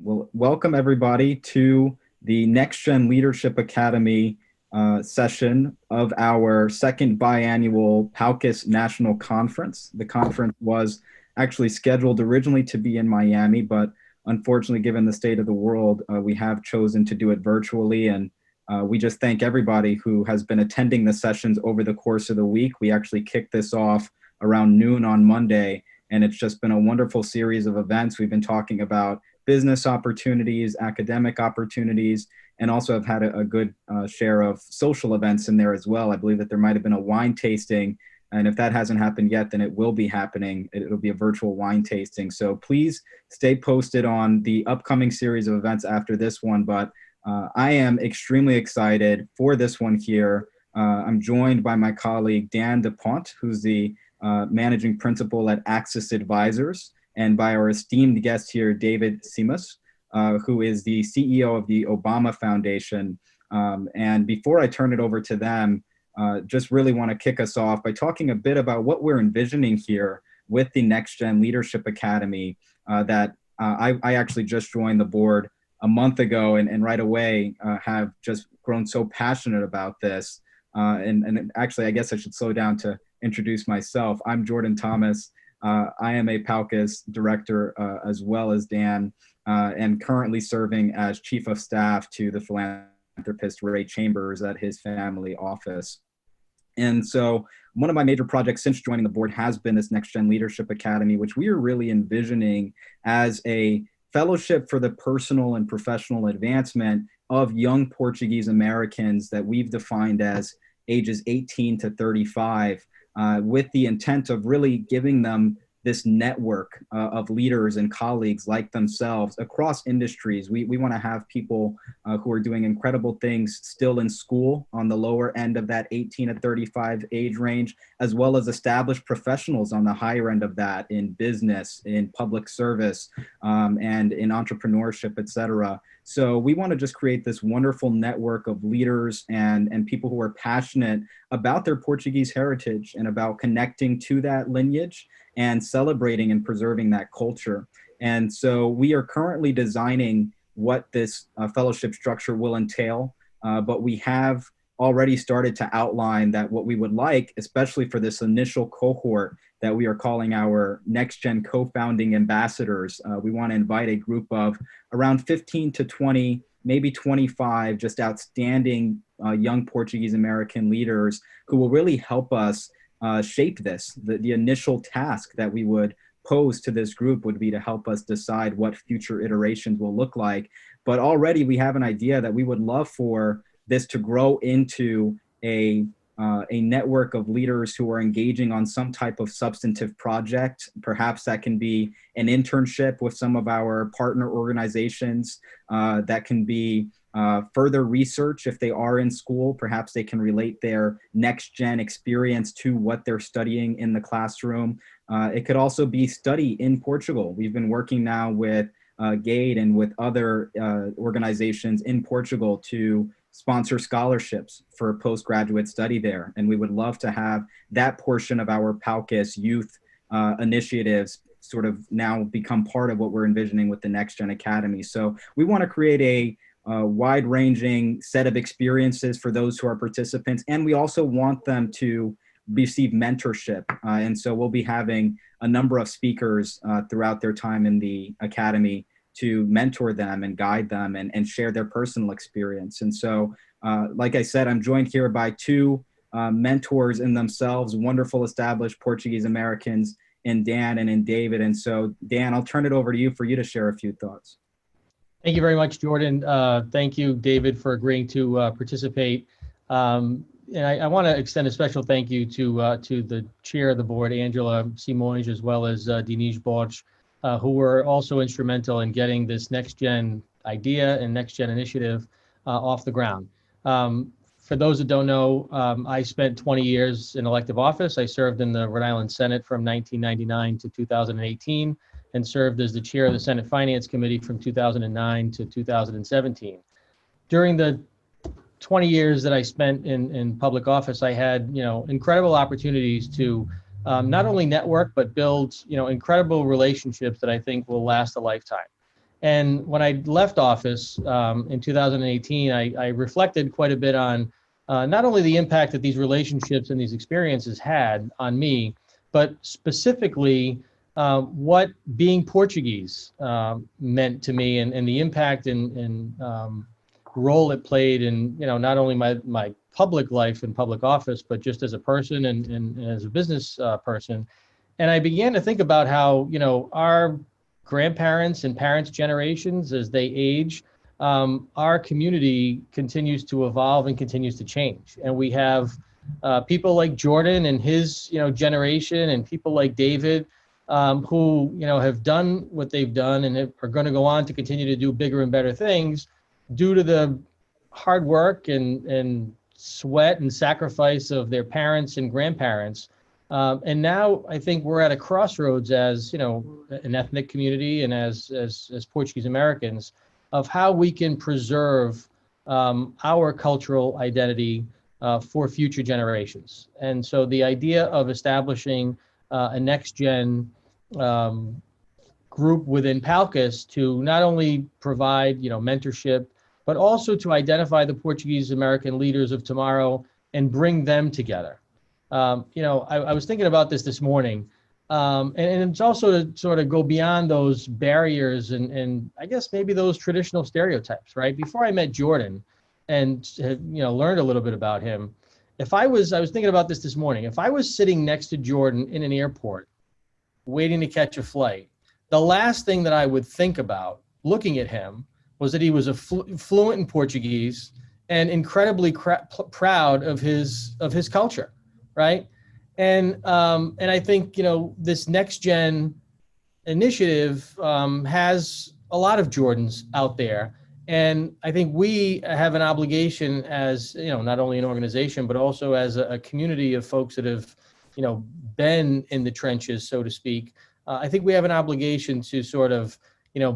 Well, welcome everybody to the NextGen Leadership Academy session of our second biannual PALCUS National Conference. The conference was actually scheduled originally to be in Miami, but unfortunately, given the state of the world, we have chosen to do it virtually. And we just thank everybody who has been attending the sessions over the course of the week. We actually kicked this off around noon on Monday, and it's just been a wonderful series of events. We've been talking about business opportunities, academic opportunities, and also have had a good share of social events in there as well. I believe that there might have been a wine tasting, and if that hasn't happened yet, then it will be happening. It'll be a virtual wine tasting. So please stay posted on the upcoming series of events after this one, but I am extremely excited for this one here. I'm joined by my colleague, Dan DaPonte, who's the managing principal at AICEP Advisors, and by our esteemed guest here, David Simas, who is the CEO of the Obama Foundation. And before I turn it over to them, just really want to kick us off by talking a bit about what we're envisioning here with the NextGen Leadership Academy that I actually just joined the board a month ago, and right away have just grown so passionate about this. And actually, I guess I should slow down to introduce myself. I'm Jordan Thomas. I am a PALCUS director as well as Dan, and currently serving as chief of staff to the philanthropist Ray Chambers at his family office. And so one of my major projects since joining the board has been this NextGen Leadership Academy, which we are really envisioning as a fellowship for the personal and professional advancement of young Portuguese Americans that we've defined as ages 18 to 35. With the intent of really giving them this network of leaders and colleagues like themselves across industries. We want to have people who are doing incredible things still in school on the lower end of that 18 to 35 age range, as well as established professionals on the higher end of that in business, in public service, and in entrepreneurship, et cetera. So we want to just create this wonderful network of leaders and people who are passionate about their Portuguese heritage and about connecting to that lineage and celebrating and preserving that culture. And so we are currently designing what this fellowship structure will entail, but we have already started to outline that what we would like, especially for this initial cohort that we are calling our NextGen co-founding ambassadors, we want to invite a group of around 15 to 20, maybe 25 just outstanding young Portuguese American leaders who will really help us shape this. The initial task that we would pose to this group would be to help us decide what future iterations will look like. But already we have an idea that we would love for this to grow into a network of leaders who are engaging on some type of substantive project. Perhaps that can be an internship with some of our partner organizations. That can be further research if they are in school. Perhaps they can relate their next-gen experience to what they're studying in the classroom. It could also be study in Portugal. We've been working now with GAID and with other organizations in Portugal to sponsor scholarships for postgraduate study there. And we would love to have that portion of our PALCUS youth initiatives sort of now become part of what we're envisioning with the NextGen Academy. So we want to create a wide-ranging set of experiences for those who are participants, and we also want them to receive mentorship. And so we'll be having a number of speakers throughout their time in the academy to mentor them and guide them and share their personal experience. And so, like I said, I'm joined here by two mentors in themselves, wonderful established Portuguese Americans, in Dan and in David. And so, Dan, I'll turn it over to you for you to share a few thoughts. Thank you very much, Jordan. Thank you, David, for agreeing to participate. And I want to extend a special thank you to the chair of the board, Angela Simões, as well as Denise Borch, who were also instrumental in getting this NextGen idea and NextGen initiative off the ground. For those that don't know, I spent 20 years in elective office. I served in the Rhode Island Senate from 1999 to 2018 and served as the chair of the Senate Finance Committee from 2009 to 2017. During the 20 years that I spent in public office, I had incredible opportunities to not only network, but build incredible relationships that I think will last a lifetime. And when I left office in 2018, I reflected quite a bit on not only the impact that these relationships and these experiences had on me, but specifically what being Portuguese meant to me, and the impact and role it played in, not only my public life and public office, but just as a person and as a business person. And I began to think about how, our grandparents and parents' generations, as they age, our community continues to evolve and continues to change. And we have people like Jordan and his, generation, and people like David, who, have done what they've done and are going to go on to continue to do bigger and better things due to the hard work and sweat and sacrifice of their parents and grandparents. And now I think we're at a crossroads as, an ethnic community and as Portuguese Americans, of how we can preserve our cultural identity for future generations. And so the idea of establishing a NextGen group within PALCUS to not only provide, mentorship, but also to identify the Portuguese American leaders of tomorrow and bring them together. I was thinking about this morning, and it's also to sort of go beyond those barriers and I guess maybe those traditional stereotypes, right? Before I met Jordan and, learned a little bit about him, I was thinking about this morning, if I was sitting next to Jordan in an airport waiting to catch a flight, the last thing that I would think about looking at him was that he was fluent in Portuguese and incredibly proud of his culture, right? And I think, this NextGen initiative has a lot of Jordans out there. And I think we have an obligation as, not only an organization, but also as a community of folks that have, been in the trenches, so to speak. I think we have an obligation to sort of,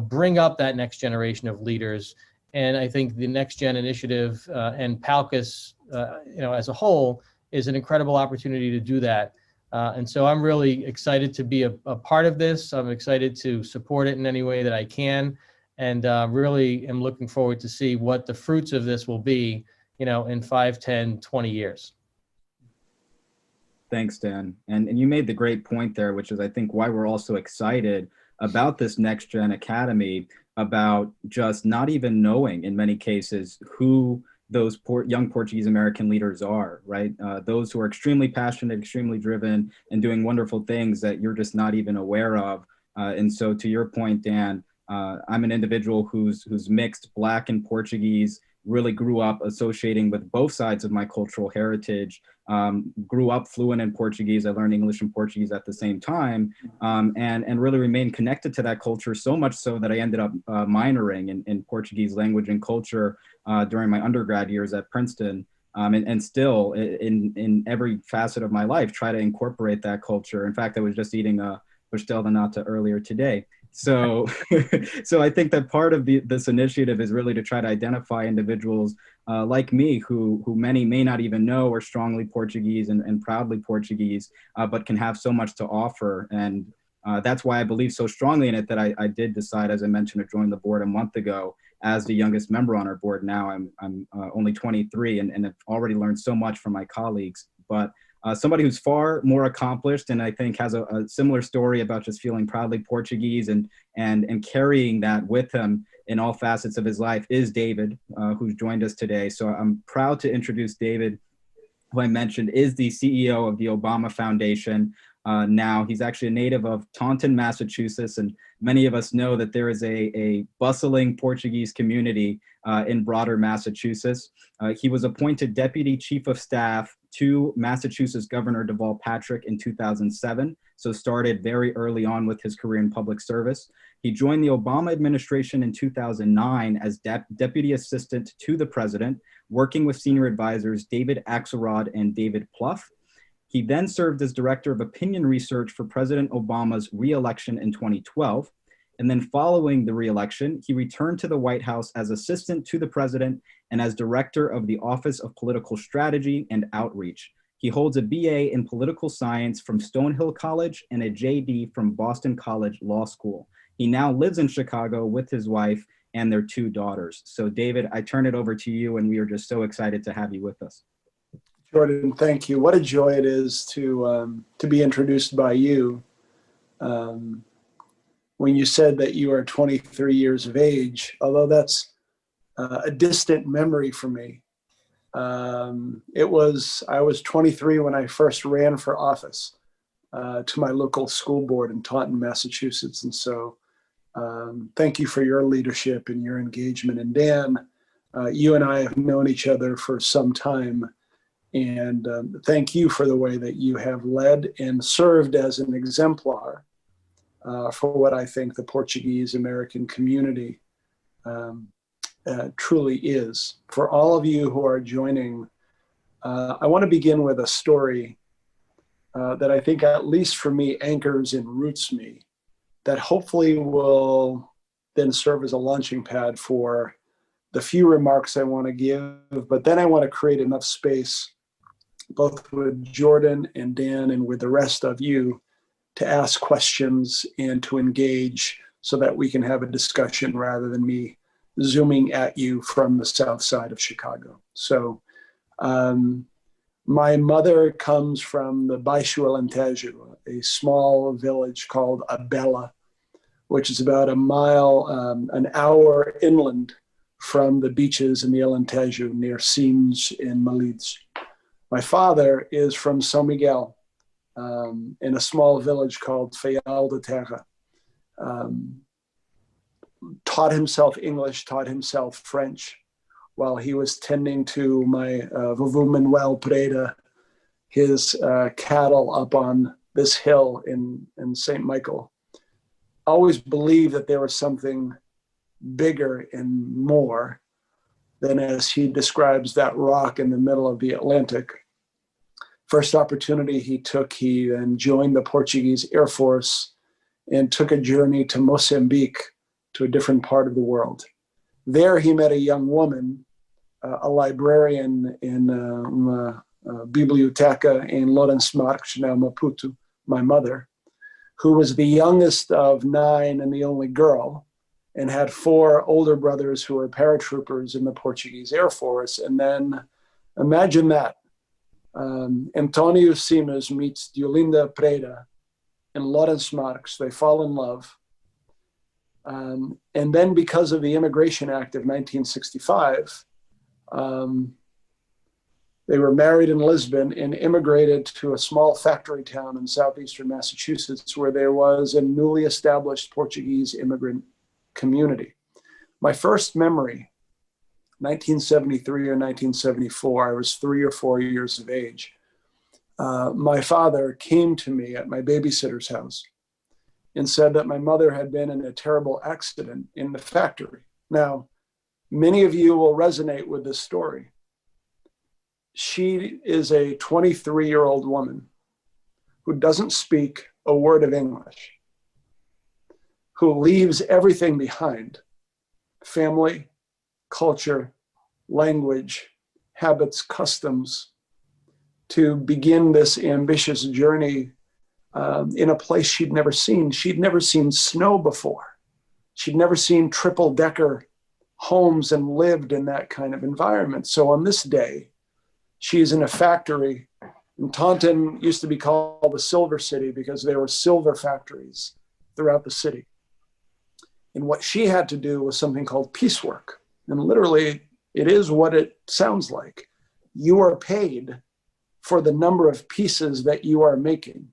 bring up that next generation of leaders. And I think the NextGen initiative and PALCUS, as a whole, is an incredible opportunity to do that. And so I'm really excited to be a part of this. I'm excited to support it in any way that I can. And really am looking forward to see what the fruits of this will be, in 5, 10, 20 years. Thanks, Dan. And you made the great point there, which is, I think, why we're also excited about this NextGen Academy, about just not even knowing, in many cases, who those young Portuguese American leaders are, right? Those who are extremely passionate, extremely driven, and doing wonderful things that you're just not even aware of. And so to your point, Dan, I'm an individual who's mixed Black and Portuguese, really grew up associating with both sides of my cultural heritage, grew up fluent in Portuguese. I learned English and Portuguese at the same time, and really remained connected to that culture, so much so that I ended up minoring in Portuguese language and culture during my undergrad years at Princeton. And still in every facet of my life, try to incorporate that culture. In fact, I was just eating a pastel de nata earlier today. So, so I think that part of this initiative is really to try to identify individuals like me, who many may not even know are strongly Portuguese and proudly Portuguese, but can have so much to offer. And that's why I believe so strongly in it that I did decide, as I mentioned, to join the board a month ago as the youngest member on our board. Now I'm only 23 and have already learned so much from my colleagues. But somebody who's far more accomplished, and I think has a similar story about just feeling proudly Portuguese and carrying that with him in all facets of his life, is David, who's joined us today. So I'm proud to introduce David, who I mentioned is the CEO of the Obama Foundation. Now he's actually a native of Taunton, Massachusetts, and many of us know that there is a bustling Portuguese community in broader Massachusetts. He was appointed Deputy Chief of Staff to Massachusetts Governor Deval Patrick in 2007, so started very early on with his career in public service. He joined the Obama administration in 2009 as Deputy Assistant to the President, working with senior advisors David Axelrod and David Plouffe. He then served as Director of Opinion Research for President Obama's re-election in 2012. And then following the re-election, he returned to the White House as Assistant to the President and as Director of the Office of Political Strategy and Outreach. He holds a BA in political science from Stonehill College and a JD from Boston College Law School. He now lives in Chicago with his wife and their 2 daughters. So David, I turn it over to you, and we are just so excited to have you with us. Jordan, thank you. What a joy it is to be introduced by you. When you said that you are 23 years of age, although that's a distant memory for me. I was 23 when I first ran for office to my local school board in Taunton, Massachusetts. And so thank you for your leadership and your engagement. And Dan, you and I have known each other for some time. And thank you for the way that you have led and served as an exemplar for what I think the Portuguese American community truly is. For all of you who are joining, I want to begin with a story that I think, at least for me, anchors and roots me, that hopefully will then serve as a launching pad for the few remarks I want to give. But then I want to create enough space, both with Jordan and Dan and with the rest of you, to ask questions and to engage so that we can have a discussion rather than me zooming at you from the south side of Chicago. So my mother comes from the Baixo Alentejo, a small village called Abela, which is about an hour inland from the beaches in the Alentejo near Sines and Malides. My father is from São Miguel, in a small village called Faial de Terra. Taught himself English, taught himself French while he was tending to my Vovô Manuel Pereira, his cattle up on this hill in St. Michael. Always believed that there was something bigger and more than, as he describes, that rock in the middle of the Atlantic. First opportunity he took, he then joined the Portuguese Air Force and took a journey to Mozambique, to a different part of the world. There he met a young woman, a librarian in Biblioteca in Lourenço Marques, now Maputo, my mother, who was the youngest of 9 and the only girl, and had 4 older brothers who were paratroopers in the Portuguese Air Force. And then imagine that. Antonio Simas meets Diolinda Pereira in Lourenço Marques. They fall in love. And then, because of the Immigration Act of 1965, they were married in Lisbon and immigrated to a small factory town in southeastern Massachusetts, where there was a newly established Portuguese immigrant community. My first memory, 1973 or 1974, I was 3 or 4 years of age. My father came to me at my babysitter's house and said that my mother had been in a terrible accident in the factory. Now, many of you will resonate with this story. She is a 23-year-old woman who doesn't speak a word of English, who leaves everything behind: family, culture, language, habits, customs, to begin this ambitious journey in a place she'd never seen. She'd never seen snow before. She'd never seen triple-decker homes and lived in that kind of environment. So on this day, she's in a factory, and Taunton used to be called the Silver City because there were silver factories throughout the city. And what she had to do was something called piecework. And literally, it is what it sounds like. You are paid for the number of pieces that you are making.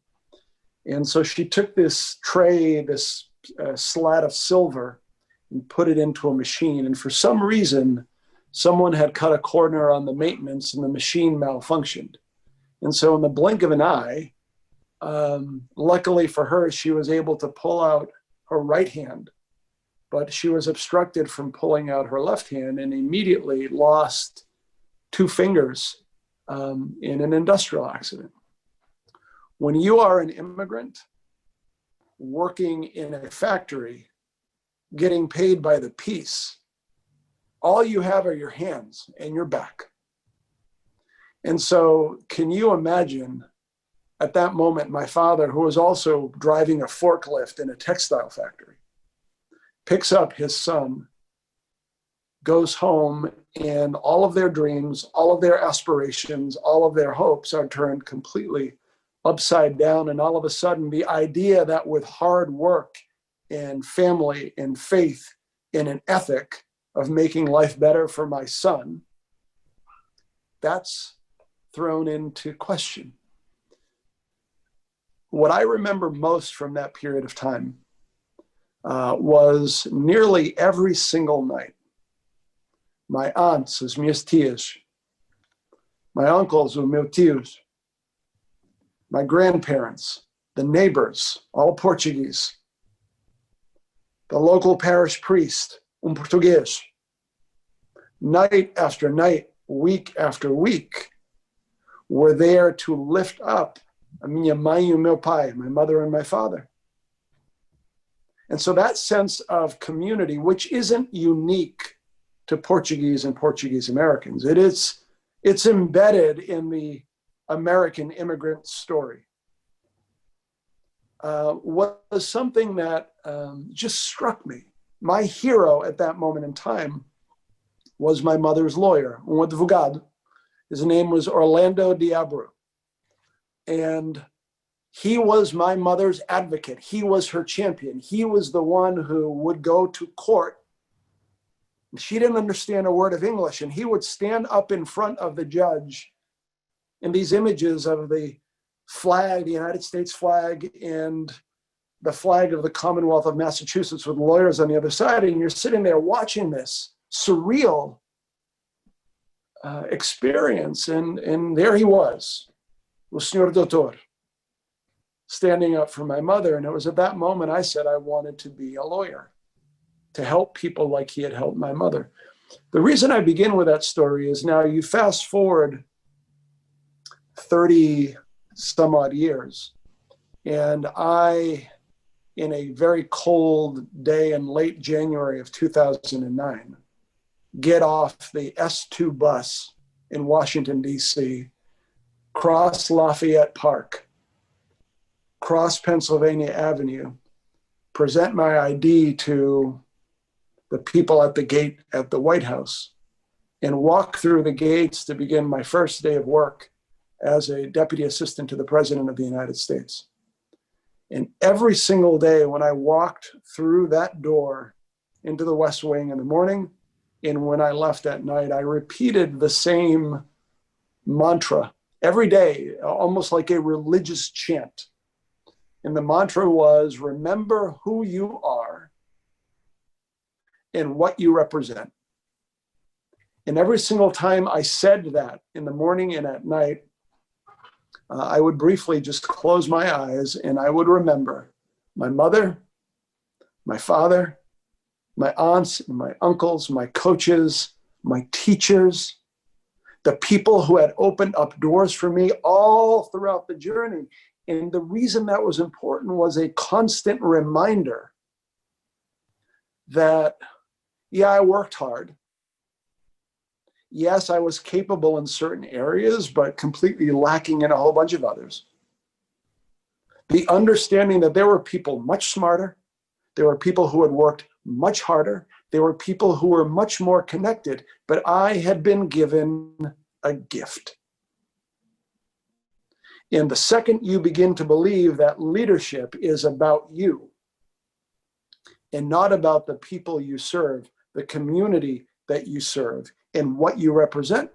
And so she took this tray, this slat of silver, and put it into a machine. And for some reason, someone had cut a corner on the maintenance and the machine malfunctioned. And so in the blink of an eye, luckily for her, she was able to pull out her right hand, but she was obstructed from pulling out her left hand and immediately lost 2 fingers in an industrial accident. When you are an immigrant working in a factory, getting paid by the piece, all you have are your hands and your back. And so can you imagine at that moment, my father, who was also driving a forklift in a textile factory, picks up his son, goes home, and all of their dreams, all of their aspirations, all of their hopes are turned completely upside down. And all of a sudden, the idea that with hard work and family and faith and an ethic of making life better for my son, that's thrown into question. What I remember most from that period of time was nearly every single night, my aunts, as minhas tias, my uncles, os meus tios, my grandparents, the neighbors, all Portuguese, the local parish priest, Portuguese, night after night, week after week, were there to lift up a minha mãe e o meu pai, my mother and my father. And so that sense of community, which isn't unique to Portuguese and Portuguese Americans, it's embedded in the American immigrant story, was something that just struck me. My hero at that moment in time was my mother's lawyer, um advogado. His name was Orlando Diabro. And he was my mother's advocate. He was her champion. He was the one who would go to court. She didn't understand a word of English, and he would stand up in front of the judge in these images of the flag, the United States flag, and the flag of the Commonwealth of Massachusetts with lawyers on the other side. And you're sitting there watching this surreal experience. And there he was, o senhor doutor, standing up for my mother. And it was at that moment I said I wanted to be a lawyer, to help people like he had helped my mother. The reason I begin with that story is now you fast forward 30 some odd years, and I, in a very cold day in late January of 2009, get off the S2 bus in Washington, D.C., cross Lafayette Park, cross Pennsylvania Avenue, present my ID to the people at the gate at the White House, and walk through the gates to begin my first day of work as a deputy assistant to the President of the United States. And every single day when I walked through that door into the West Wing in the morning, and when I left at night, I repeated the same mantra every day, almost like a religious chant. And the mantra was, remember who you are and what you represent. And every single time I said that in the morning and at night, I would briefly just close my eyes and I would remember my mother, my father, my aunts, and my uncles, my coaches, my teachers, the people who had opened up doors for me all throughout the journey. And the reason that was important was a constant reminder that, yeah, I worked hard. Yes, I was capable in certain areas, but completely lacking in a whole bunch of others. The understanding that there were people much smarter, there were people who had worked much harder, there were people who were much more connected, but I had been given a gift. And the second you begin to believe that leadership is about you and not about the people you serve, the community that you serve, and what you represent,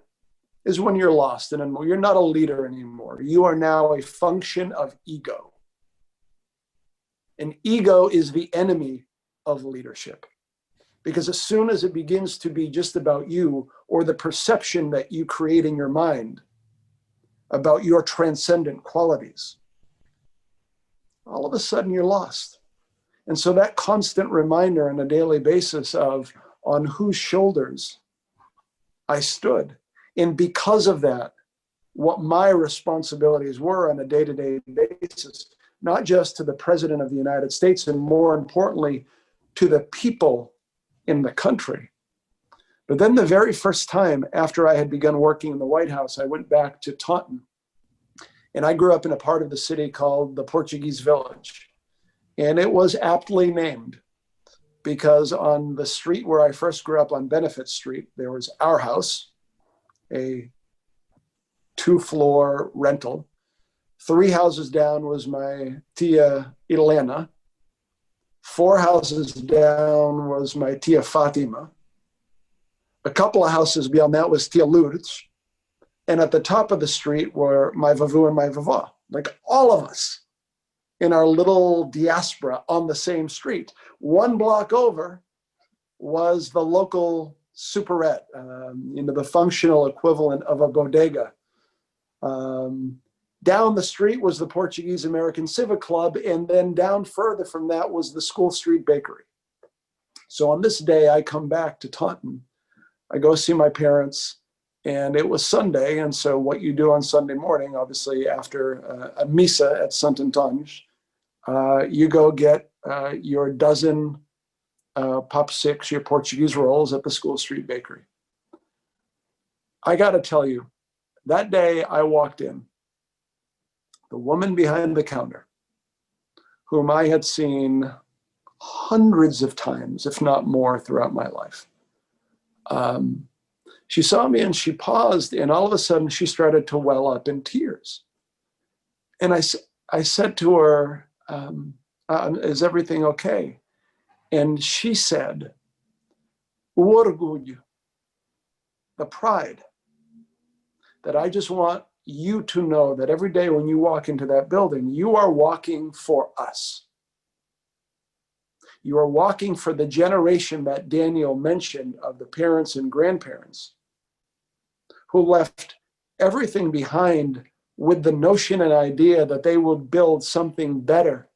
is when you're lost and you're not a leader anymore. You are now a function of ego. And ego is the enemy of leadership. Because as soon as it begins to be just about you, or the perception that you create in your mind about your transcendent qualities, all of a sudden you're lost. And so that constant reminder on a daily basis of on whose shoulders I stood. And because of that, what my responsibilities were on a day-to-day basis, not just to the President of the United States, and more importantly, to the people in the country, But then the very first time after I had begun working in the White House, I went back to Taunton. And I grew up in a part of the city called the Portuguese Village. And it was aptly named because on the street where I first grew up on Benefit Street, there was our house, a 2-floor rental. 3 houses down was my tia Elena. 4 houses down was my tia Fatima. A couple of houses beyond that was tia Lourdes. And at the top of the street were my vavu and my vava, like all of us in our little diaspora on the same street. 1 block over was the local superette, the functional equivalent of a bodega. Down the street was the Portuguese American Civic Club, and then down further from that was the School Street Bakery. So on this day, I come back to Taunton. I go see my parents, and it was Sunday. And so what you do on Sunday morning, obviously after a misa at Sant Antonio, you go get your dozen pop six, your Portuguese rolls at the School Street Bakery. I got to tell you, that day I walked in, the woman behind the counter, whom I had seen hundreds of times, if not more, throughout my life. She saw me and she paused, and all of a sudden she started to well up in tears. And I said to her, is everything okay? And she said, o orgulho, the pride, that I just want you to know that every day when you walk into that building, you are walking for us. You are walking for the generation that Daniel mentioned of the parents and grandparents who left everything behind with the notion and idea that they would build something better.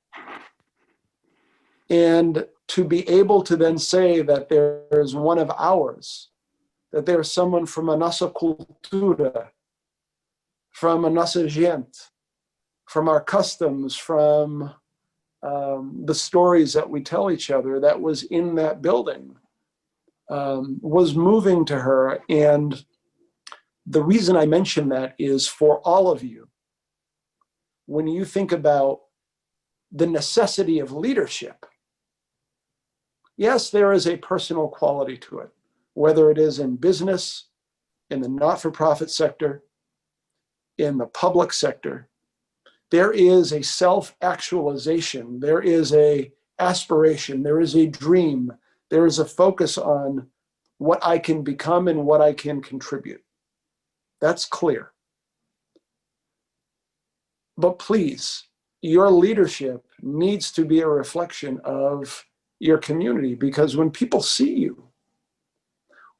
And to be able to then say that there is one of ours, that there's someone from a nossa cultura, from a nossa gente, from our customs, from the stories that we tell each other that was in that building, was moving to her. And the reason I mention that is for all of you, when you think about the necessity of leadership, yes, there is a personal quality to it, whether it is in business, in the not-for-profit sector, in the public sector. There is a self-actualization, there is a aspiration, there is a dream, there is a focus on what I can become and what I can contribute. That's clear. But please, your leadership needs to be a reflection of your community, because when people see you,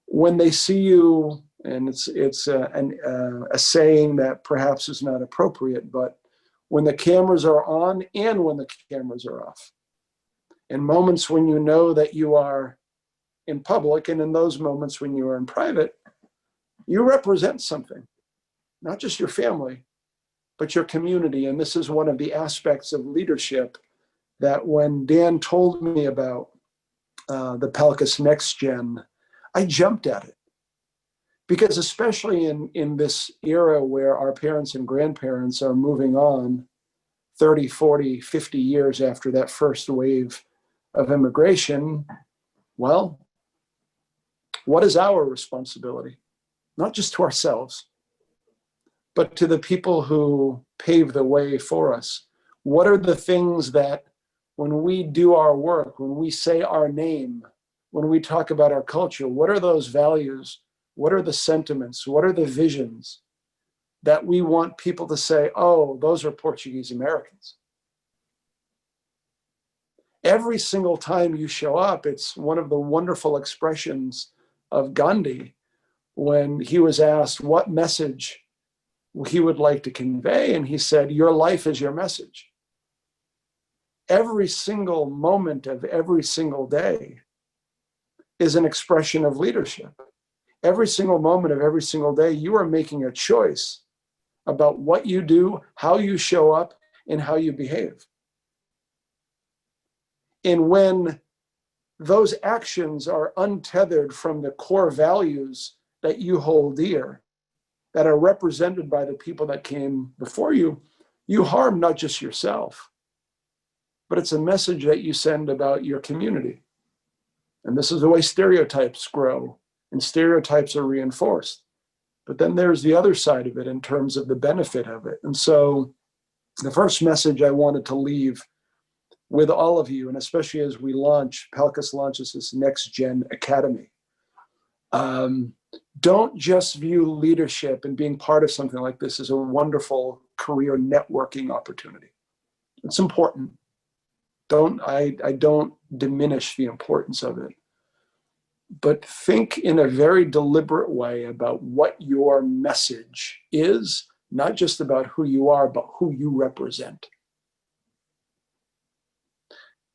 when they see you, and it's a saying that perhaps is not appropriate, but when the cameras are on and when the cameras are off, in moments when you know that you are in public and in those moments when you are in private, you represent something, not just your family, but your community. And this is one of the aspects of leadership that when Dan told me about the PALCUS NextGen, I jumped at it. Because especially in this era where our parents and grandparents are moving on 30, 40, 50 years after that first wave of immigration, well, what is our responsibility? Not just to ourselves, but to the people who pave the way for us. What are the things that when we do our work, when we say our name, when we talk about our culture, what are those values? What are the sentiments? What are the visions that we want people to say, oh, those are Portuguese Americans? Every single time you show up, it's one of the wonderful expressions of Gandhi when he was asked what message he would like to convey. And he said, your life is your message. Every single moment of every single day is an expression of leadership. Every single moment of every single day, you are making a choice about what you do, how you show up, and how you behave. And when those actions are untethered from the core values that you hold dear, that are represented by the people that came before you, you harm not just yourself, but it's a message that you send about your community. And this is the way stereotypes grow, and stereotypes are reinforced. But then there's the other side of it in terms of the benefit of it. And so the first message I wanted to leave with all of you, and especially as we launch, PALCUS launches this NextGen Academy. Don't just view leadership and being part of something like this as a wonderful career networking opportunity. It's important. I don't diminish the importance of it. But think in a very deliberate way about what your message is, not just about who you are, but who you represent.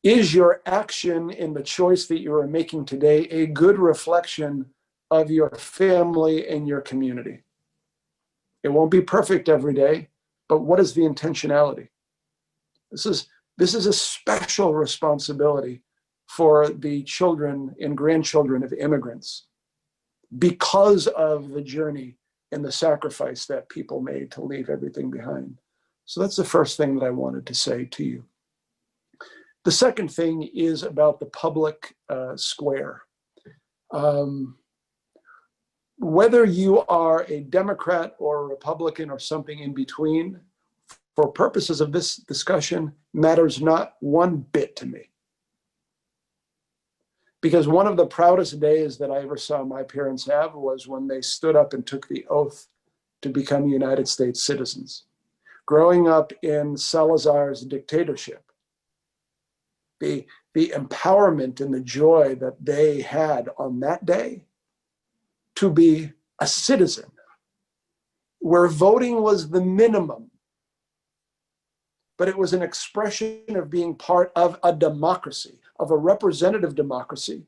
Is your action in the choice that you are making today a good reflection of your family and your community? It won't be perfect every day, but what is the intentionality? This is a special responsibility for the children and grandchildren of immigrants because of the journey and the sacrifice that people made to leave everything behind. So that's the first thing that I wanted to say to you. The second thing is about the public square. Whether you are a Democrat or a Republican or something in between, for purposes of this discussion, matters not one bit to me. Because one of the proudest days that I ever saw my parents have was when they stood up and took the oath to become United States citizens. Growing up in Salazar's dictatorship, the empowerment and the joy that they had on that day to be a citizen, where voting was the minimum, but it was an expression of being part of a democracy, of a representative democracy,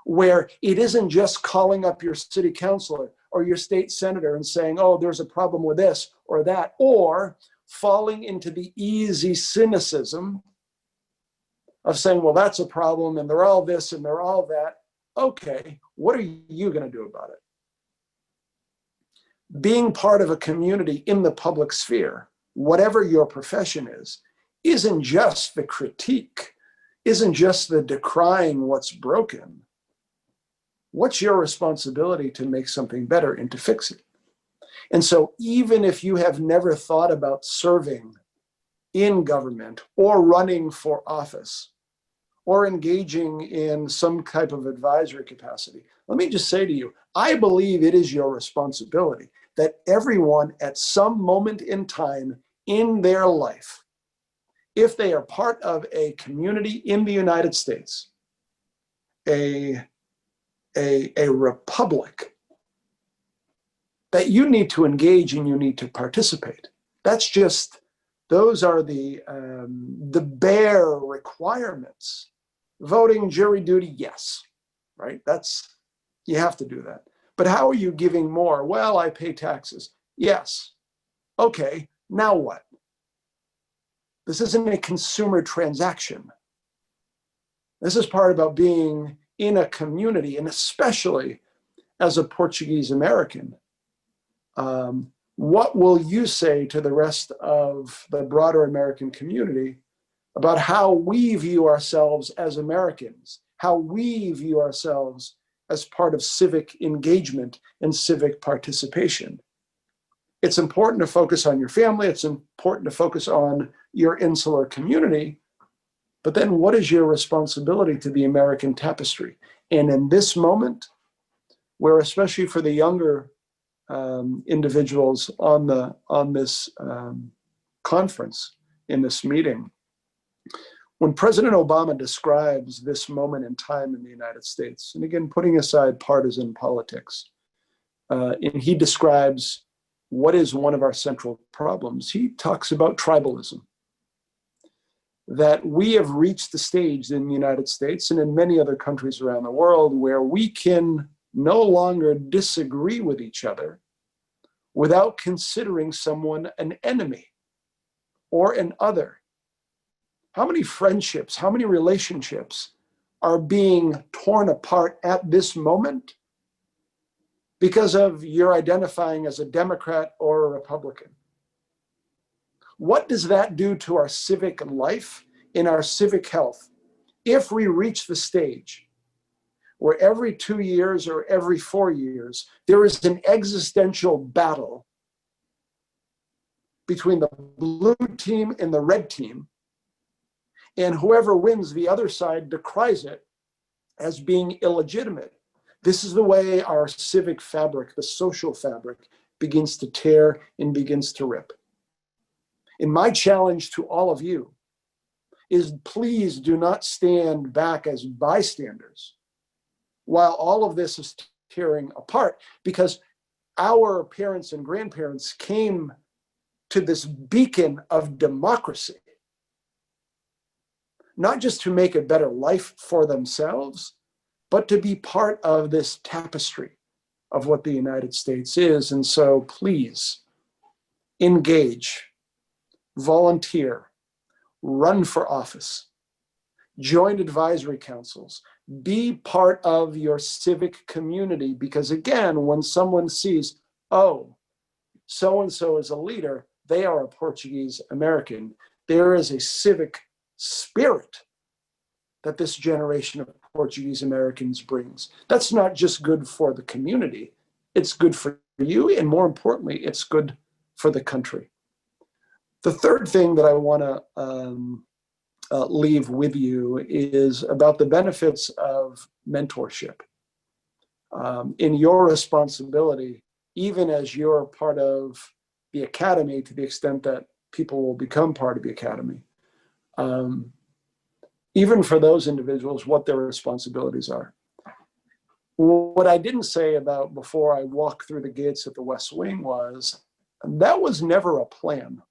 where it isn't just calling up your city councilor or your state senator and saying, oh, there's a problem with this or that, or falling into the easy cynicism of saying, well, that's a problem and they're all this and they're all that. Okay, what are you going to do about it? Being part of a community in the public sphere, whatever your profession is, isn't just the critique, isn't just the decrying what's broken. What's your responsibility to make something better and to fix it? And so even if you have never thought about serving in government or running for office or engaging in some type of advisory capacity, let me just say to you, I believe it is your responsibility that everyone at some moment in time in their life, if they are part of a community in the United States, a republic, that you need to engage and you need to participate. Those are the bare requirements. Voting, jury duty, yes, right? You have to do that. But how are you giving more? Well, I pay taxes. Yes. Okay, now what? This isn't a consumer transaction. This is part about being in a community, and especially as a Portuguese American. What will you say to the rest of the broader American community about how we view ourselves as Americans, how we view ourselves as part of civic engagement and civic participation? It's important to focus on your family. It's important to focus on your insular community. But then what is your responsibility to the American tapestry? And in this moment, where especially for the younger individuals on this conference, in this meeting, when President Obama describes this moment in time in the United States, and again, putting aside partisan politics, and he describes what is one of our central problems, he talks about tribalism. That we have reached the stage in the United States and in many other countries around the world where we can no longer disagree with each other without considering someone an enemy or an other. How many friendships, how many relationships are being torn apart at this moment because of your identifying as a Democrat or a Republican. What does that do to our civic life, in our civic health, if we reach the stage where every 2 years or every 4 years, there is an existential battle between the blue team and the red team, and whoever wins, the other side decries it as being illegitimate? This is the way our civic fabric, the social fabric, begins to tear and begins to rip. And my challenge to all of you is, please do not stand back as bystanders while all of this is tearing apart, because our parents and grandparents came to this beacon of democracy, not just to make a better life for themselves, but to be part of this tapestry of what the United States is. And so please engage, volunteer, run for office, join advisory councils, be part of your civic community, because again, when someone sees, oh, so-and-so is a leader, they are a Portuguese American, there is a civic spirit that this generation of Portuguese Americans brings. That's not just good for the community, it's good for you, and more importantly, it's good for the country. The third thing that I want to leave with you is about the benefits of mentorship. In your responsibility, even as you're part of the academy, to the extent that people will become part of the academy, even for those individuals, what their responsibilities are. What I didn't say about before I walked through the gates at the West Wing was, that was never a plan.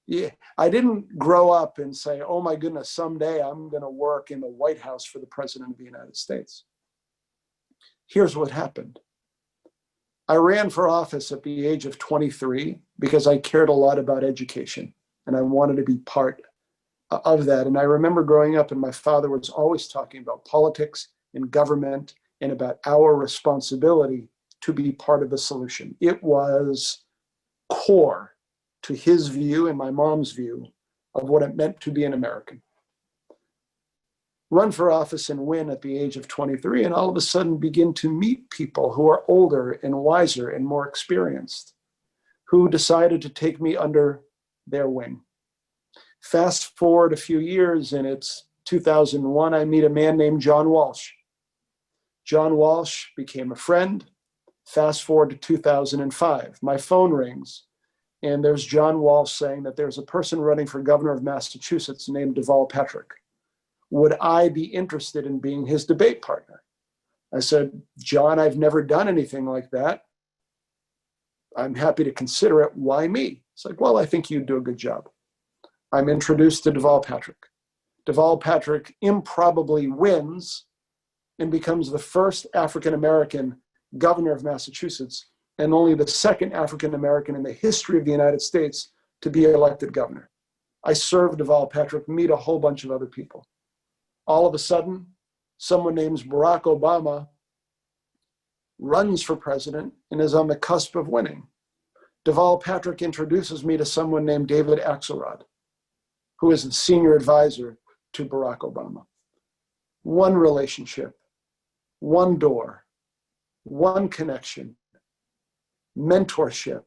Yeah, I didn't grow up and say, oh my goodness, someday I'm going to work in the White House for the President of the United States. Here's what happened. I ran for office at the age of 23 because I cared a lot about education and I wanted to be part of that. And I remember growing up and my father was always talking about politics and government and about our responsibility to be part of the solution. It was core to his view and my mom's view of what it meant to be an American. Run for office and win at the age of 23, and all of a sudden begin to meet people who are older and wiser and more experienced, who decided to take me under their wing. Fast forward a few years, and it's 2001, I meet a man named John Walsh. John Walsh became a friend. Fast forward to 2005, my phone rings, and there's John Walsh saying that there's a person running for governor of Massachusetts named Deval Patrick. Would I be interested in being his debate partner? I said, John, I've never done anything like that. I'm happy to consider it. Why me? It's like, well, I think you'd do a good job. I'm introduced to Deval Patrick. Deval Patrick improbably wins and becomes the first African-American governor of Massachusetts and only the second African-American in the history of the United States to be elected governor. I served Deval Patrick, meet a whole bunch of other people. All of a sudden, someone named Barack Obama runs for president and is on the cusp of winning. Deval Patrick introduces me to someone named David Axelrod, who is the senior advisor to Barack Obama. One relationship, one door, one connection, mentorship,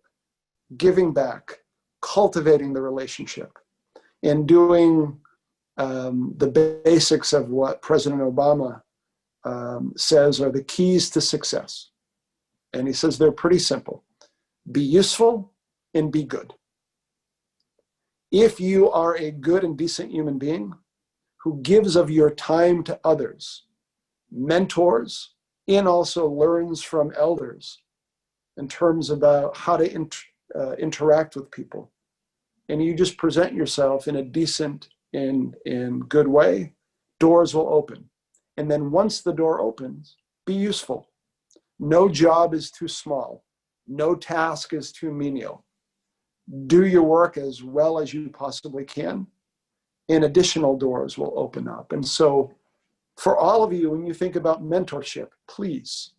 giving back, cultivating the relationship, and doing the basics of what President Obama says are the keys to success. And he says they're pretty simple. Be useful and be good. If you are a good and decent human being who gives of your time to others, mentors, and also learns from elders in terms about how to interact with people, and you just present yourself in a decent and good way, doors will open. And then once the door opens, be useful. No job is too small. No task is too menial. Do your work as well as you possibly can, and additional doors will open up. And so For all of you, when you think about mentorship, please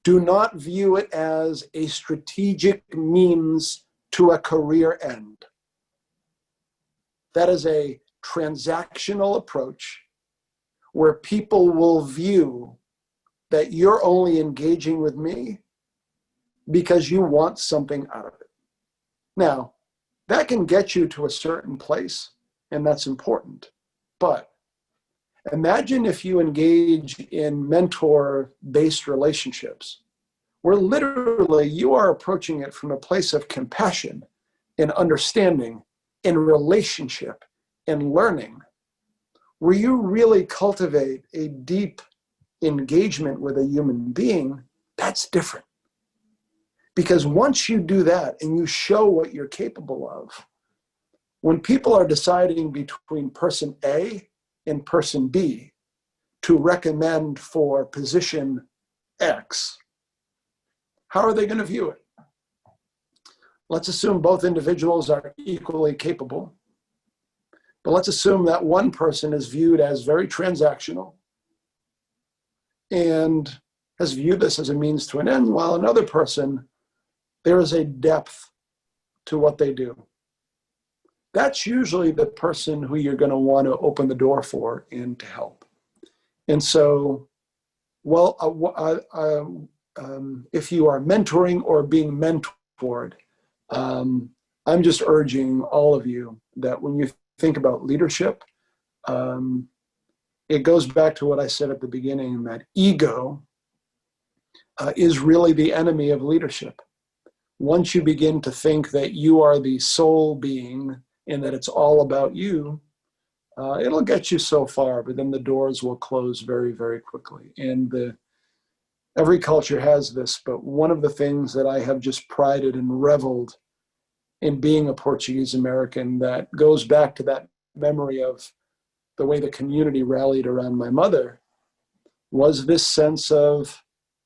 do not view it as a strategic means to a career end. That is a transactional approach where people will view that you're only engaging with me because you want something out of it. Now, that can get you to a certain place, and that's important. But imagine if you engage in mentor-based relationships, where literally you are approaching it from a place of compassion and understanding and relationship and learning, where you really cultivate a deep engagement with a human being. That's different. Because once you do that and you show what you're capable of, when people are deciding between person A and person B to recommend for position X, how are they going to view it? Let's assume both individuals are equally capable, but let's assume that one person is viewed as very transactional and has viewed this as a means to an end, while another person, there is a depth to what they do. That's usually the person who you're going to want to open the door for and to help. And so, if you are mentoring or being mentored, I'm just urging all of you that when you think about leadership, it goes back to what I said at the beginning, that ego is really the enemy of leadership. Once you begin to think that you are the sole being and that it's all about you, it'll get you so far, but then the doors will close very, very quickly. And every culture has this, but one of the things that I have just prided and reveled in being a Portuguese American, that goes back to that memory of the way the community rallied around my mother, was this sense of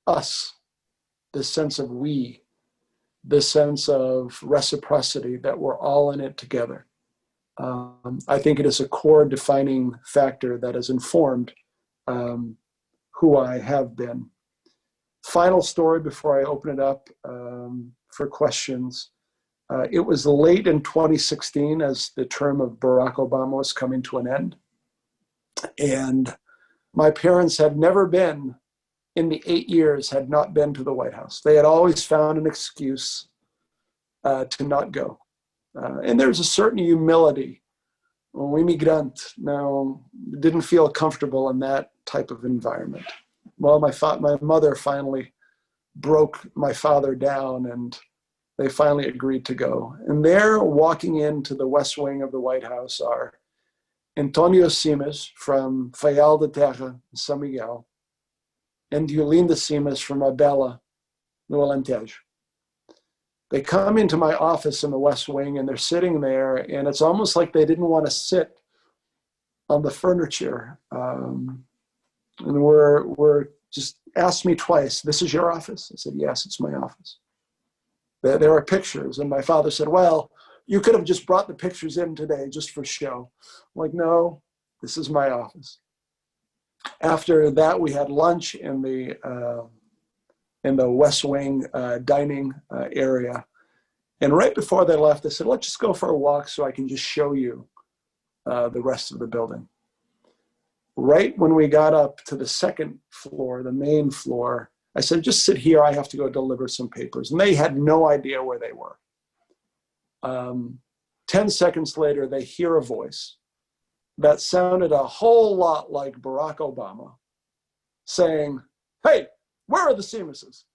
us, this sense of we, this sense of reciprocity, that we're all in it together. I think it is a core defining factor that has informed who I have been. Final story before I open it up for questions. It was late in 2016 as the term of Barack Obama was coming to an end. And my parents had never been, in the 8 years, had not been to the White House. They had always found an excuse to not go. And there's a certain humility. Un imigrante now didn't feel comfortable in that type of environment. Well, my mother finally broke my father down, and they finally agreed to go. And there, walking into the West Wing of the White House, are Antonio Simas from Faial de Terra, São Miguel, and Diolinda Simas from Abela, no Alentejo. They come into my office in the West Wing, and they're sitting there, and it's almost like they didn't want to sit on the furniture. And we're just asked me twice, "This is your office?" I said, "Yes, it's my office." There are pictures, and my father said, "Well, you could have just brought the pictures in today just for show." I'm like, "No, this is my office." After that, we had lunch in the West Wing dining area. And right before they left, they said, "Let's just go for a walk so I can just show you the rest of the building." Right when we got up to the second floor, the main floor, I said, "Just sit here. I have to go deliver some papers." And they had no idea where they were. 10 seconds later, they hear a voice that sounded a whole lot like Barack Obama saying, "Hey, where are the Simases?"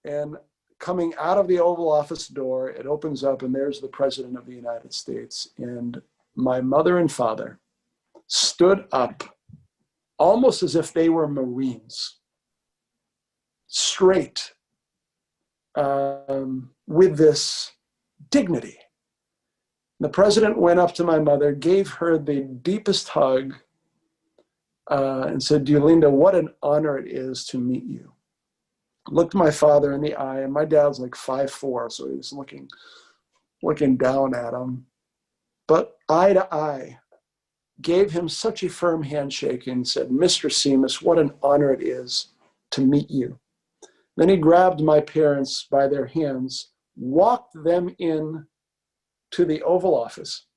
And coming out of the Oval Office door, it opens up, and there's the President of the United States. And my mother and father stood up almost as if they were Marines, straight, with this dignity. The president went up to my mother, gave her the deepest hug, and said, "Diolinda, what an honor it is to meet you." Looked my father in the eye, and my dad's like 5'4", so he was looking down at him. But eye to eye, gave him such a firm handshake and said, "Mr. Simas, what an honor it is to meet you." Then he grabbed my parents by their hands, walked them in to the Oval Office,